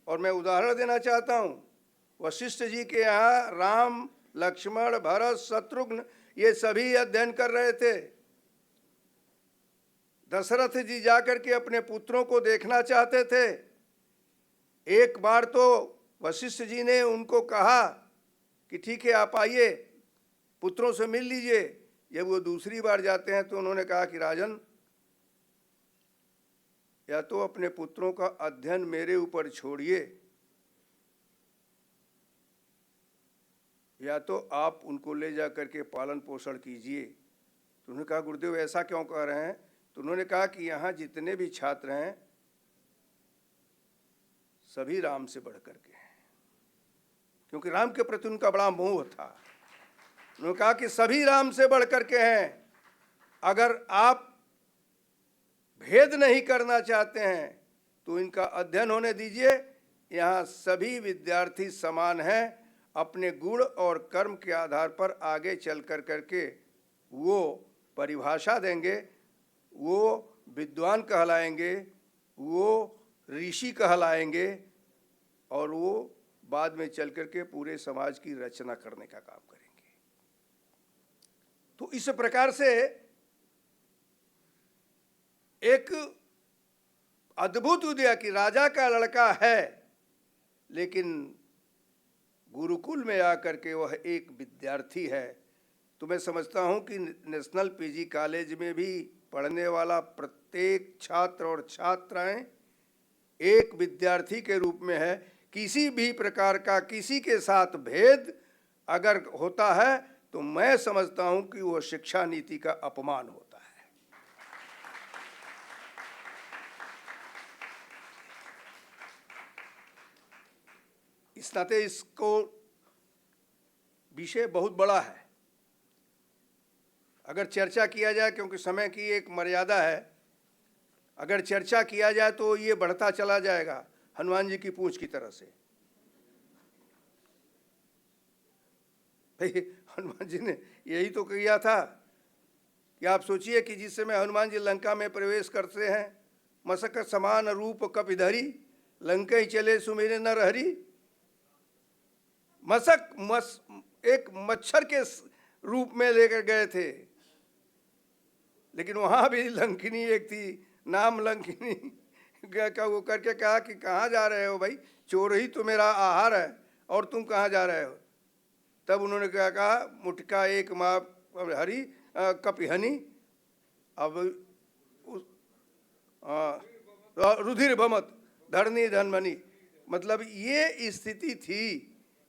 और मैं उदाहरण देना चाहता हूँ, वशिष्ठ जी के यहाँ राम, लक्ष्मण, भरत, शत्रुघ्न ये सभी अध्ययन कर रहे थे। दशरथ जी जाकर के अपने पुत्रों को देखना चाहते थे। एक बार तो वशिष्ठ जी ने उनको कहा कि ठीक है आप आइए, पुत्रों से मिल लीजिए। जब वो दूसरी बार जाते हैं तो उन्होंने कहा कि राजन, या तो अपने पुत्रों का अध्ययन मेरे ऊपर छोड़िए, या तो आप उनको ले जा करके पालन पोषण कीजिए। तो उन्होंने कहा गुरुदेव ऐसा क्यों कह रहे हैं? तो उन्होंने कहा कि यहाँ जितने भी छात्र हैं सभी राम से बढ़ करके हैं। क्योंकि राम के प्रति उनका बड़ा मोह था। उन्होंने कहा कि सभी राम से बढ़ कर के हैं, अगर आप भेद नहीं करना चाहते हैं तो इनका अध्ययन होने दीजिए। यहाँ सभी विद्यार्थी समान हैं, अपने गुण और कर्म के आधार पर आगे चल कर करके वो परिभाषा देंगे, वो विद्वान कहलाएंगे, वो ऋषि कहलाएंगे और वो बाद में चल करके पूरे समाज की रचना करने का काम करेंगे। तो इस प्रकार से एक अद्भुत उदय कि राजा का लड़का है लेकिन गुरुकुल में आकर के वह एक विद्यार्थी है। तो मैं समझता हूं कि नेशनल पीजी कॉलेज में भी पढ़ने वाला प्रत्येक छात्र और छात्राएं एक विद्यार्थी के रूप में है। किसी भी प्रकार का किसी के साथ भेद अगर होता है तो मैं समझता हूं कि वह शिक्षा नीति का अपमान होता है। इस नाते इसको विषय बहुत बड़ा है, अगर चर्चा किया जाए, क्योंकि समय की एक मर्यादा है, अगर चर्चा किया जाए तो ये बढ़ता चला जाएगा हनुमान जी की पूंछ की तरह से। भाई हनुमान जी ने यही तो किया था कि आप सोचिए कि जिस समय हनुमान जी लंका में प्रवेश करते हैं, मसक समान रूप कपिधरी, लंका ही चले सुमेरे न रहरी। एक मच्छर के रूप में लेकर गए थे, लेकिन वहां भी लंकिनी एक थी, नाम लंकिनी का वो करके कहा कि कहाँ जा रहे हो भाई, चोर ही तो मेरा आहार है और तुम कहाँ जा रहे हो। तब उन्होंने क्या कहा, मुटका एक माँ हरी कपिहनी, अब रुधिर भमत धरनी धनमनी। मतलब ये स्थिति थी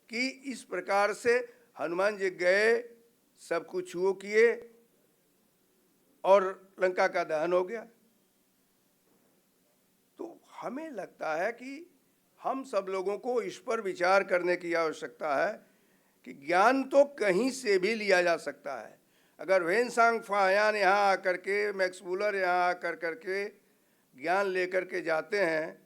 कि इस प्रकार से हनुमान जी गए, सब कुछ वो किए और लंका का दहन हो गया। तो हमें लगता है कि हम सब लोगों को इस पर विचार करने की आवश्यकता है कि ज्ञान तो कहीं से भी लिया जा सकता है। अगर वेनसांग फायान यहाँ आकर के, मैक्स मूलर यहाँ आकर करके ज्ञान लेकर के जाते हैं,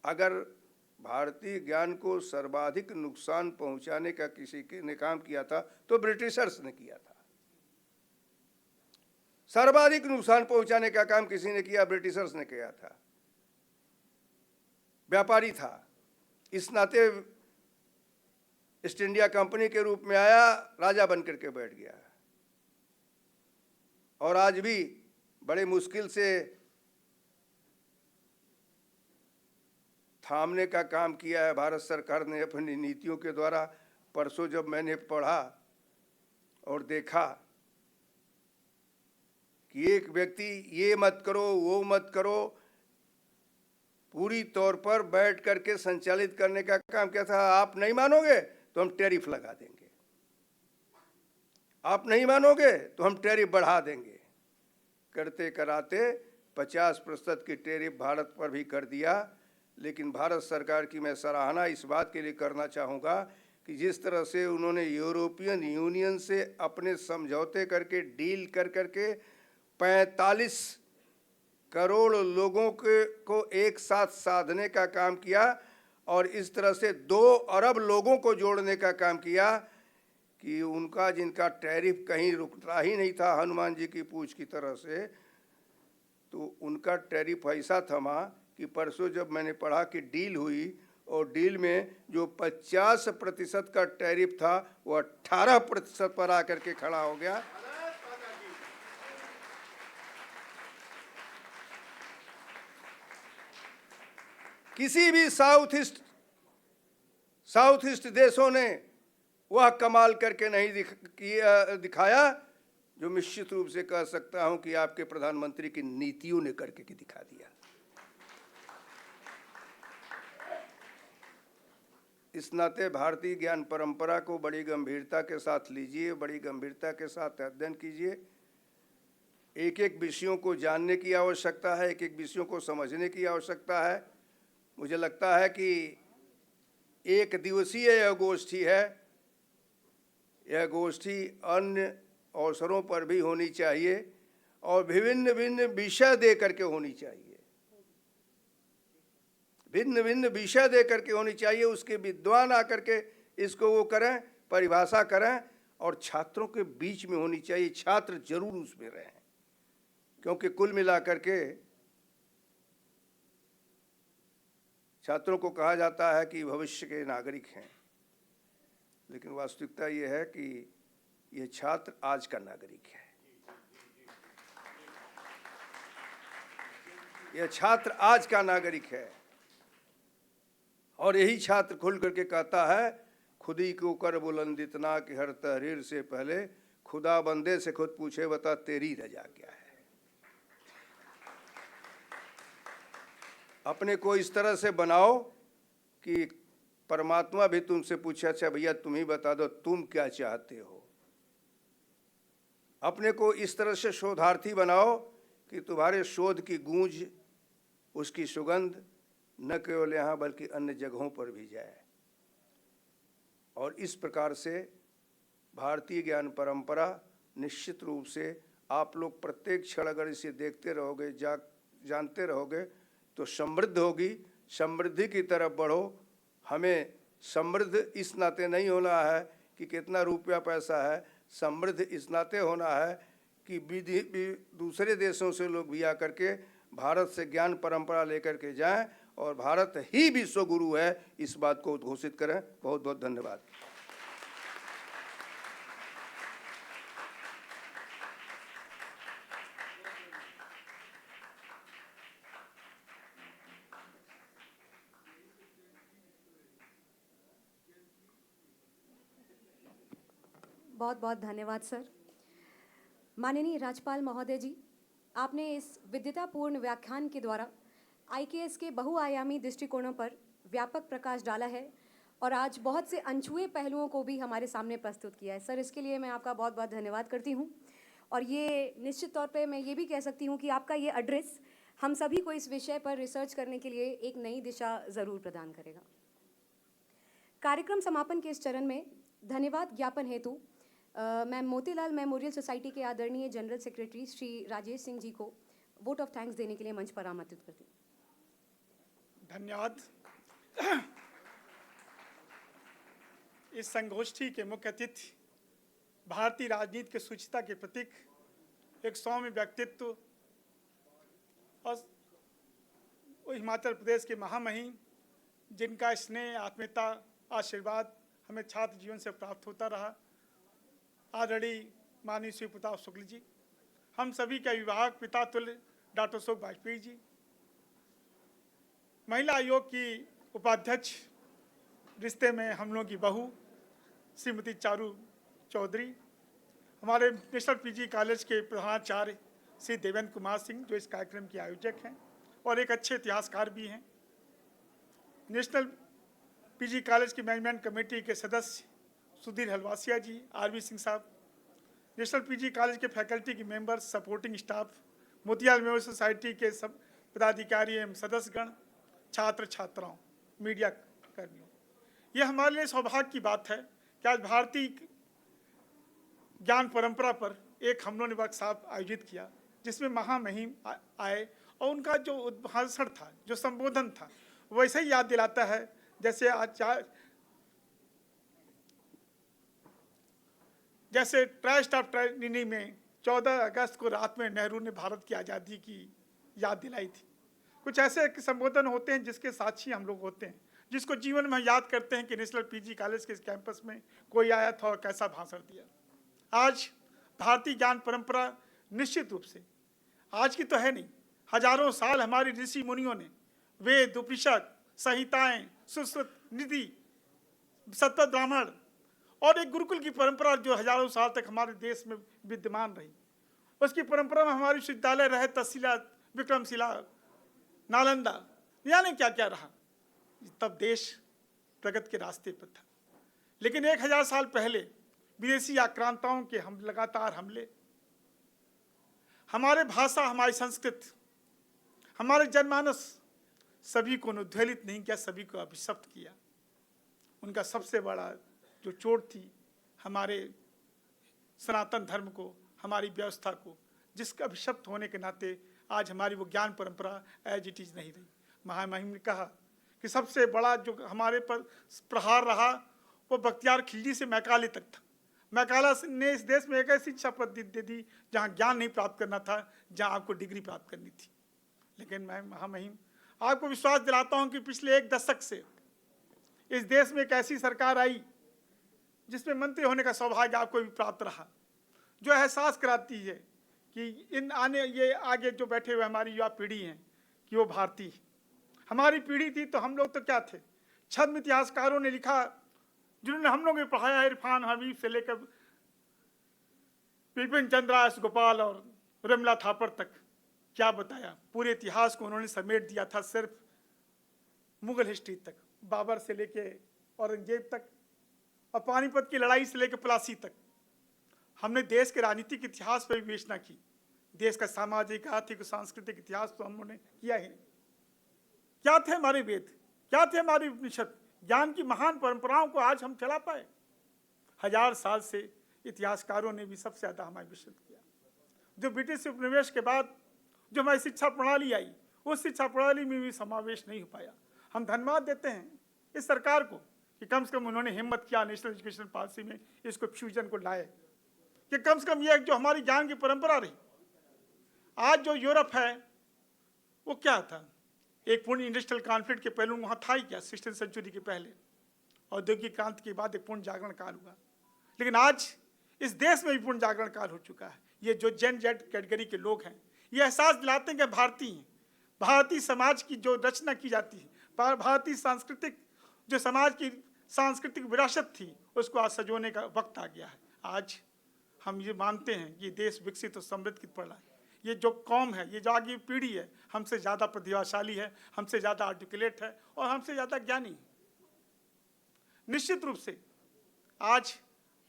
अगर भारतीय ज्ञान को सर्वाधिक नुकसान पहुंचाने का किसी ने काम किया था तो ब्रिटिशर्स ने किया था। सर्वाधिक नुकसान पहुंचाने का काम किसी ने किया, ब्रिटिशर्स ने किया था। व्यापारी था, इस नाते ईस्ट इंडिया कंपनी के रूप में आया, राजा बन करके बैठ गया। और आज भी बड़े मुश्किल से थामने का काम किया है भारत सरकार ने अपनी नीतियों के द्वारा। परसों जब मैंने पढ़ा और देखा कि एक व्यक्ति ये मत करो वो मत करो, पूरी तौर पर बैठ करके संचालित करने का काम क्या था, आप नहीं मानोगे तो हम टैरिफ लगा देंगे, आप नहीं मानोगे तो हम टैरिफ बढ़ा देंगे। करते कराते 50% की टैरिफ भारत पर भी कर दिया। लेकिन भारत सरकार की मैं सराहना इस बात के लिए करना चाहूँगा कि जिस तरह से उन्होंने यूरोपियन यूनियन से अपने समझौते करके डील कर करके 45 करोड़ लोगों को एक साथ साधने का काम किया और इस तरह से 2 अरब लोगों को जोड़ने का काम किया कि उनका जिनका टैरिफ कहीं रुकता ही नहीं था हनुमान जी की पूंछ की तरह से, तो उनका टैरिफ ऐसा थमा कि परसों जब मैंने पढ़ा कि डील हुई और डील में जो 50% का टैरिफ था वो 18% पर आकर के खड़ा हो गया। किसी भी साउथ ईस्ट देशों ने वह कमाल करके नहीं दिखाया जो निश्चित रूप से कह सकता हूं कि आपके प्रधानमंत्री की नीतियों ने करके दिखा दिया। इस नाते भारतीय ज्ञान परंपरा को बड़ी गंभीरता के साथ लीजिए, बड़ी गंभीरता के साथ अध्ययन कीजिए। एक एक विषयों को जानने की आवश्यकता है, एक एक विषयों को समझने की आवश्यकता है। मुझे लगता है कि एक दिवसीय यह गोष्ठी है। यह गोष्ठी अन्य अवसरों पर भी होनी चाहिए और विभिन्न भिन्न विषय दे करके होनी चाहिए, भिन्न भिन्न विषय दे करके होनी चाहिए। उसके विद्वान आकर के इसको वो करें, परिभाषा करें और छात्रों के बीच में होनी चाहिए। छात्र जरूर उसमें रहें, क्योंकि कुल मिलाकर के छात्रों को कहा जाता है कि भविष्य के नागरिक हैं, लेकिन वास्तविकता ये है कि ये छात्र आज का नागरिक है। यह छात्र आज का नागरिक है और यही छात्र खुल करके कहता है, खुदी को कर बुलंद इतना कि हर तहरीर से पहले खुदा बंदे से खुद पूछे, बता तेरी रजा क्या है। अपने को इस तरह से बनाओ कि परमात्मा भी तुमसे पूछे, अच्छा भैया तुम ही बता दो तुम क्या चाहते हो। अपने को इस तरह से शोधार्थी बनाओ कि तुम्हारे शोध की गूंज, उसकी सुगंध न केवल यहाँ बल्कि अन्य जगहों पर भी जाए। और इस प्रकार से भारतीय ज्ञान परंपरा निश्चित रूप से आप लोग प्रत्येक क्षण अगर इसे देखते रहोगे, जानते रहोगे तो समृद्ध होगी। समृद्धि की तरफ बढ़ो। हमें समृद्ध इस नाते नहीं होना है कि कितना रुपया पैसा है, समृद्ध इस नाते होना है कि दूसरे देशों से लोग भी आकर के भारत से ज्ञान परंपरा लेकर के जाएं और भारत ही विश्व गुरु है, इस बात को उद्घोषित करें। बहुत बहुत धन्यवाद। बहुत बहुत धन्यवाद सर। माननीय राज्यपाल महोदय जी, आपने इस विद्वतापूर्ण व्याख्यान के द्वारा आईकेएस के बहुआयामी दृष्टिकोणों पर व्यापक प्रकाश डाला है और आज बहुत से अनछुए पहलुओं को भी हमारे सामने प्रस्तुत किया है। सर, इसके लिए मैं आपका बहुत बहुत धन्यवाद करती हूँ। और ये निश्चित तौर पे मैं ये भी कह सकती हूँ कि आपका ये एड्रेस हम सभी को इस विषय पर रिसर्च करने के लिए एक नई दिशा ज़रूर प्रदान करेगा। कार्यक्रम समापन के इस चरण में धन्यवाद ज्ञापन हेतु मैं मोतीलाल मेमोरियल सोसाइटी के आदरणीय जनरल सेक्रेटरी श्री राजेश सिंह जी को वोट ऑफ थैंक्स देने के लिए मंच पर आमंत्रित करती हूँ। धन्यवाद। इस संगोष्ठी के मुख्य अतिथि भारतीय राजनीति के शुचिता के प्रतीक, एक सौम्य व्यक्तित्व और हिमाचल प्रदेश के महामहिम, जिनका स्नेह, आत्मीयता, आशीर्वाद हमें छात्र जीवन से प्राप्त होता रहा, आदरणीय माननीय शिव प्रताप शुक्ल जी, हम सभी के अभिभावक पिता तुल्य डॉक्टर अशोक वाजपेयी जी, महिला आयोग की उपाध्यक्ष, रिश्ते में हम लोगों की बहू श्रीमती चारू चौधरी, हमारे नेशनल पीजी कॉलेज के प्रधानाचार्य श्री देवेंद्र कुमार सिंह जो इस कार्यक्रम के आयोजक हैं और एक अच्छे इतिहासकार भी हैं, नेशनल पीजी कॉलेज की मैनेजमेंट कमेटी के सदस्य सुधीर हलवासिया जी, आरवी सिंह साहब, नेशनल पीजी कॉलेज के फैकल्टी के members, supporting staff, Motilal memorial society के सब पदाधिकारी एवं सदस्यगण, छात्र छात्राओं, मीडिया कर्मियों, यह हमारे लिए सौभाग्य की बात है कि आज भारतीय ज्ञान परंपरा पर एक हम लोगों ने वर्कशॉप आयोजित किया, जिसमें महामहिम आए और उनका जो उद्भाषण था, जो संबोधन था, वैसे ही याद दिलाता है जैसे ट्रस्ट ऑफ ट्रेनिटी में 14 अगस्त को रात में नेहरू ने भारत की आज़ादी की याद दिलाई थी। कुछ ऐसे संबोधन होते हैं जिसके साक्षी हम लोग होते हैं, जिसको जीवन में याद करते हैं कि नेशनल पीजी कॉलेज के कैंपस में कोई आया था और कैसा भाषण दिया। आज भारतीय ज्ञान परंपरा निश्चित रूप से आज की तो है नहीं, हजारों साल हमारे ऋषि मुनियों ने वेद, उपनिषद, संहिताएं, सुश्रुत, निधि, सत्व ब्राह्मण और एक गुरुकुल की परंपरा जो हजारों साल तक हमारे देश में विद्यमान रही, उसकी परंपरा में हमारे विश्वविद्यालय रहे, तक्षशिला, विक्रमशिला, नालंदा, यानी क्या क्या रहा, तब देश प्रगति के रास्ते पर था। लेकिन 1000 साल पहले विदेशी आक्रांताओं के हम लगातार हमले, हमारे भाषा, हमारी संस्कृति, हमारे जनमानस सभी को उद्वेलित नहीं किया, सभी को अभिशप्त किया। उनका सबसे बड़ा जो चोट थी हमारे सनातन धर्म को, हमारी व्यवस्था को, जिसका अभिशप्त होने के नाते आज हमारी वो ज्ञान परंपरा एज इट इज नहीं रही। महामहिम ने कहा कि सबसे बड़ा जो हमारे पर प्रहार रहा वो बख्तियार खिलजी से मैकाले तक था। मैकाला ने इस देश में एक ऐसी शिक्षा पद्धति दे दी जहाँ ज्ञान नहीं प्राप्त करना था, जहाँ आपको डिग्री प्राप्त करनी थी। लेकिन मैं महामहिम आपको विश्वास दिलाता हूँ कि पिछले 1 दशक से इस देश में एक ऐसी सरकार आई जिसमें मंत्री होने का सौभाग्य आपको भी प्राप्त रहा, जो एहसास कराती है कि ये आगे जो बैठे हुए हमारी युवा पीढ़ी हैं कि वो भारतीय। हमारी पीढ़ी थी तो हम लोग तो क्या थे, छद्म इतिहासकारों ने लिखा, जिन्होंने हम लोग भी पढ़ाया, इरफान हबीब से लेकर बिपिन चंद्र एस गोपाल और रमला थापर तक, क्या बताया, पूरे इतिहास को उन्होंने समेट दिया था सिर्फ मुगल हिस्ट्री तक, बाबर से लेके औरंगजेब तक और पानीपत की लड़ाई से लेकर प्लासी तक। हमने देश के राजनीतिक इतिहास पर विवेचना की, देश का सामाजिक, आर्थिक, सांस्कृतिक इतिहास तो हमने किया ही नहीं। क्या थे हमारे वेद, क्या थे हमारी उपनिषद, ज्ञान की महान परंपराओं को आज हम चला पाए? 1000 साल से इतिहासकारों ने भी सबसे ज़्यादा हमारे विस्तृत किया। जो ब्रिटिश उपनिवेश के बाद जो हमारी शिक्षा प्रणाली आई, उस शिक्षा प्रणाली में भी समावेश नहीं हो पाया। हम धन्यवाद देते हैं इस सरकार को कि कम से कम उन्होंने हिम्मत किया नेशनल एजुकेशन पॉलिसी में इसको फ्यूजन को लाए, कि कम से कम यह जो हमारी ज्ञान की परंपरा रही। आज जो यूरोप है वो क्या था, एक पूर्ण इंडस्ट्रियल कॉन्फ्लिक्ट के पहलू वहाँ था ही क्या 16वीं सेंचुरी के पहले, औद्योगिक क्रांति के बाद एक पूर्ण जागरण काल हुआ। लेकिन आज इस देश में भी पूर्ण जागरण काल हो चुका है। ये जो जेन जेड कैटेगरी के लोग हैं ये एहसास दिलाते हैं कि भारतीय हैं, भारतीय समाज की जो रचना की जाती है, भारतीय सांस्कृतिक जो समाज की सांस्कृतिक विरासत थी उसको आज सजोने का वक्त आ गया है। आज हम ये मानते हैं कि देश विकसित और समृद्ध की पड़ा है। ये जो कौम है, ये जो आगे पीढ़ी है, हमसे ज़्यादा प्रतिभाशाली है, हमसे ज़्यादा आर्टिकुलेट है और हमसे ज़्यादा ज्ञानी है। निश्चित रूप से आज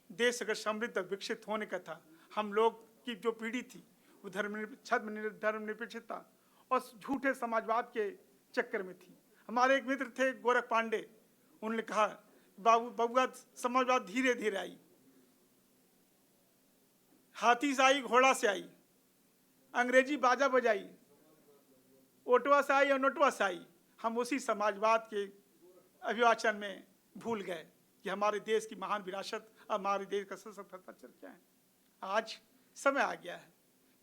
देश अगर समृद्ध और विकसित होने का था, हम लोग की जो पीढ़ी थी वो धर्मनिरपेक्षता और झूठे समाजवाद के चक्कर में थी। हमारे एक मित्र थे गोरख पांडे, उन्होंने कहा बबुआ समाजवाद धीरे धीरे आई, हाथी से आई, घोड़ा से आई, अंग्रेजी बाजा बजाई, ओटवा से आई और नोटवा से आई। हम उसी समाजवाद के अभिवाचन में भूल गए कि हमारे देश की महान विरासत और हमारे देश का सशक्तिकरण क्या है। आज समय आ गया है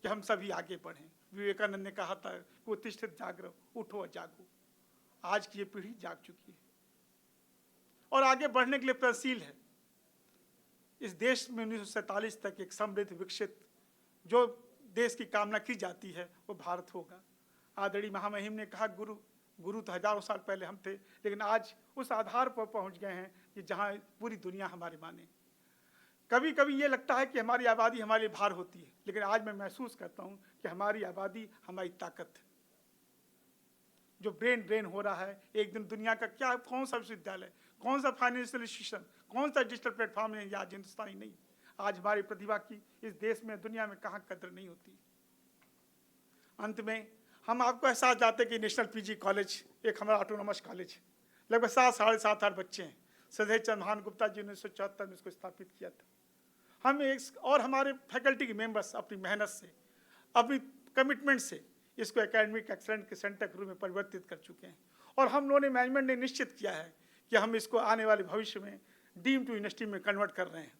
कि हम सभी आगे बढ़ें। विवेकानंद ने कहा था कि उत्तिष्ठित जागरो, उठो और जागो। आज की ये पीढ़ी जाग चुकी है और आगे बढ़ने के लिए प्रयत्नशील है। इस देश में 1947 तक एक समृद्ध विकसित जो देश की कामना की जाती है वो भारत होगा। आदरणीय महामहिम ने कहा गुरु तो हजारों साल पहले हम थे, लेकिन आज उस आधार पर पहुंच गए हैं कि जहां पूरी दुनिया हमारे माने। कभी कभी ये लगता है कि हमारी आबादी हमारे लिए भार होती है, लेकिन आज मैं महसूस करता हूं कि हमारी आबादी हमारी ताकत है। जो ब्रेन ड्रेन हो रहा है, एक दिन दुनिया का क्या, कौन सा विश्वविद्यालय, कौन सा फाइनेंशियल इंस्टीट्यूशन, कौन सा डिजिटल प्लेटफॉर्म है, आज हिंदुस्तानी नहीं। आज हमारी प्रतिभा की इस देश में, दुनिया में कहाँ कदर नहीं होती। अंत में हम आपको एहसास जाते कि नेशनल पीजी कॉलेज एक हमारा ऑटोनॉमस कॉलेज है, लगभग 7-7.5 बच्चे हैं। सदैव चंद महान गुप्ता जी ने 1974 में इसको स्थापित किया था। हम एक और हमारे फैकल्टी के मेंबर्स अपनी मेहनत से, अपनी कमिटमेंट से इसको एकेडमिक एक्सेलेंट के सेंटर के रूप में परिवर्तित कर चुके हैं। और हम लोगों ने, मैनेजमेंट ने निश्चित किया है कि हम इसको आने वाले भविष्य में डीम टू यूनिवर्सिटी में कन्वर्ट कर रहे हैं।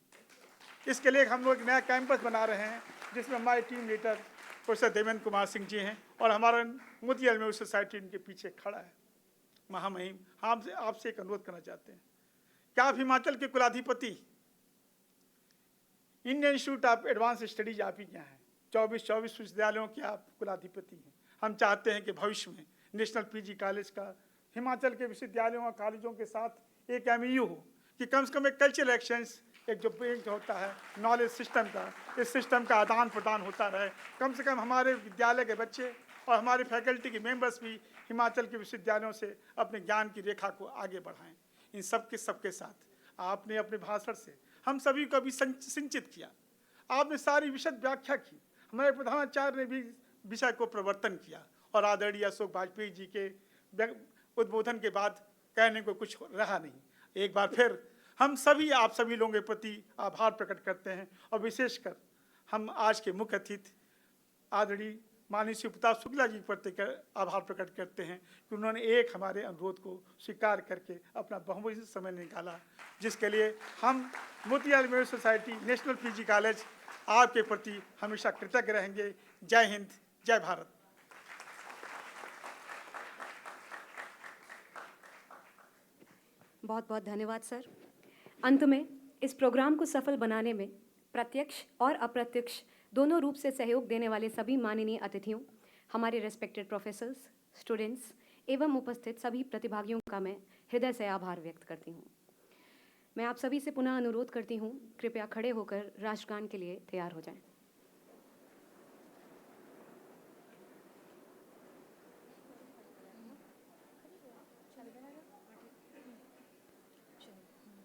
इसके लिए हम लोग एक नया कैंपस बना रहे हैं जिसमें हमारे team leader professor Devendra Kumar Singh ji हैं और हमारा मोतियाल में सोसाइटी इनके पीछे खड़ा है। महामहिम, हम आपसे एक अनुरोध करना चाहते हैं, क्या आप हिमाचल के कुलाधिपति, Indian institute of advance studies आप ही क्या हैं, 24 विश्वविद्यालयों के आप कुलाधिपति हैं। हम चाहते हैं कि भविष्य में नेशनल पीजी कॉलेज का हिमाचल के विश्वविद्यालयों और कॉलेजों के साथ एक MOU हो कि कम से कम एक कल्चरल एक्सचेंज, एक जो बैंक होता है नॉलेज सिस्टम का, इस सिस्टम का आदान प्रदान होता रहे। कम से कम हमारे विद्यालय के बच्चे और हमारे फैकल्टी के मेंबर्स भी हिमाचल के विश्वविद्यालयों से अपने ज्ञान की रेखा को आगे बढ़ाएं। इन सबके साथ आपने अपने भाषण से हम सभी को भी सिंचित किया। आपने सारी विशद व्याख्या की, हमारे प्रधानाचार्य ने भी विषय को प्रवर्तन किया और आदरणीय अशोक वाजपेयी जी के उद्बोधन के बाद कहने को कुछ रहा नहीं। एक बार फिर हम सभी आप सभी लोगों के प्रति आभार प्रकट करते हैं और विशेषकर हम आज के मुख्य अतिथि आदरणीय माननीय श्री प्रताप शुक्ला जी के प्रति आभार प्रकट करते हैं कि उन्होंने एक हमारे अनुरोध को स्वीकार करके अपना बहुमूल्य समय निकाला, जिसके लिए हम Motilal Nehru society national PG college आपके प्रति हमेशा कृतज्ञ रहेंगे। जय हिंद, जय भारत। बहुत बहुत धन्यवाद सर। अंत में इस प्रोग्राम को सफल बनाने में प्रत्यक्ष और अप्रत्यक्ष दोनों रूप से सहयोग देने वाले सभी माननीय अतिथियों, हमारे रेस्पेक्टेड प्रोफेसर्स, स्टूडेंट्स एवं उपस्थित सभी प्रतिभागियों का मैं हृदय से आभार व्यक्त करती हूँ। मैं आप सभी से पुनः अनुरोध करती हूँ, कृपया खड़े होकर राष्ट्रगान के लिए तैयार हो जाएं।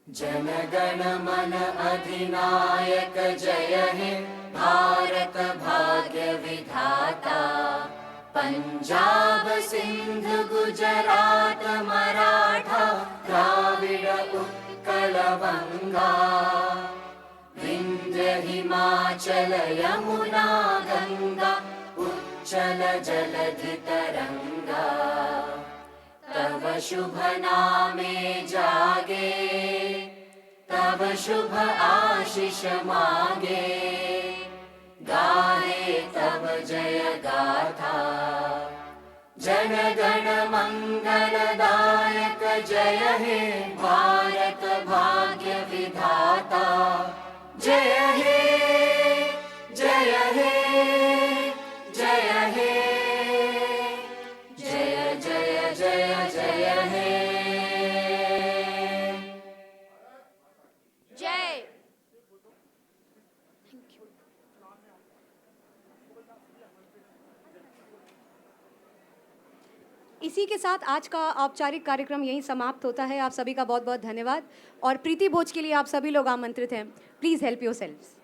जनगण मन अधिनायक जय हे भारत भाग्य विधाता। पंजाब सिंध गुजरात मराठा द्राविड़ उत्कल बंगा। विंध्य हिमाचल यमुना गंगा उच्चल जलधि तरंगा। तब शुभ नामे जागे तब शुभ आशीष मांगे। गाहे तब जय गाथा जन गण मंगलदायक जय हे भारत भाग्य विधाता। जय हे जय हे जय हे जय जय जय जय हे जय। इसी के साथ आज का औपचारिक कार्यक्रम यहीं समाप्त होता है। आप सभी का बहुत बहुत धन्यवाद और प्रीति भोज के लिए आप सभी लोग आमंत्रित हैं। Please help yourselves.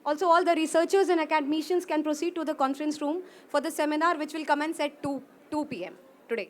Also, all the researchers and academicians can proceed to the conference room for the seminar which will commence at 2 p.m. today.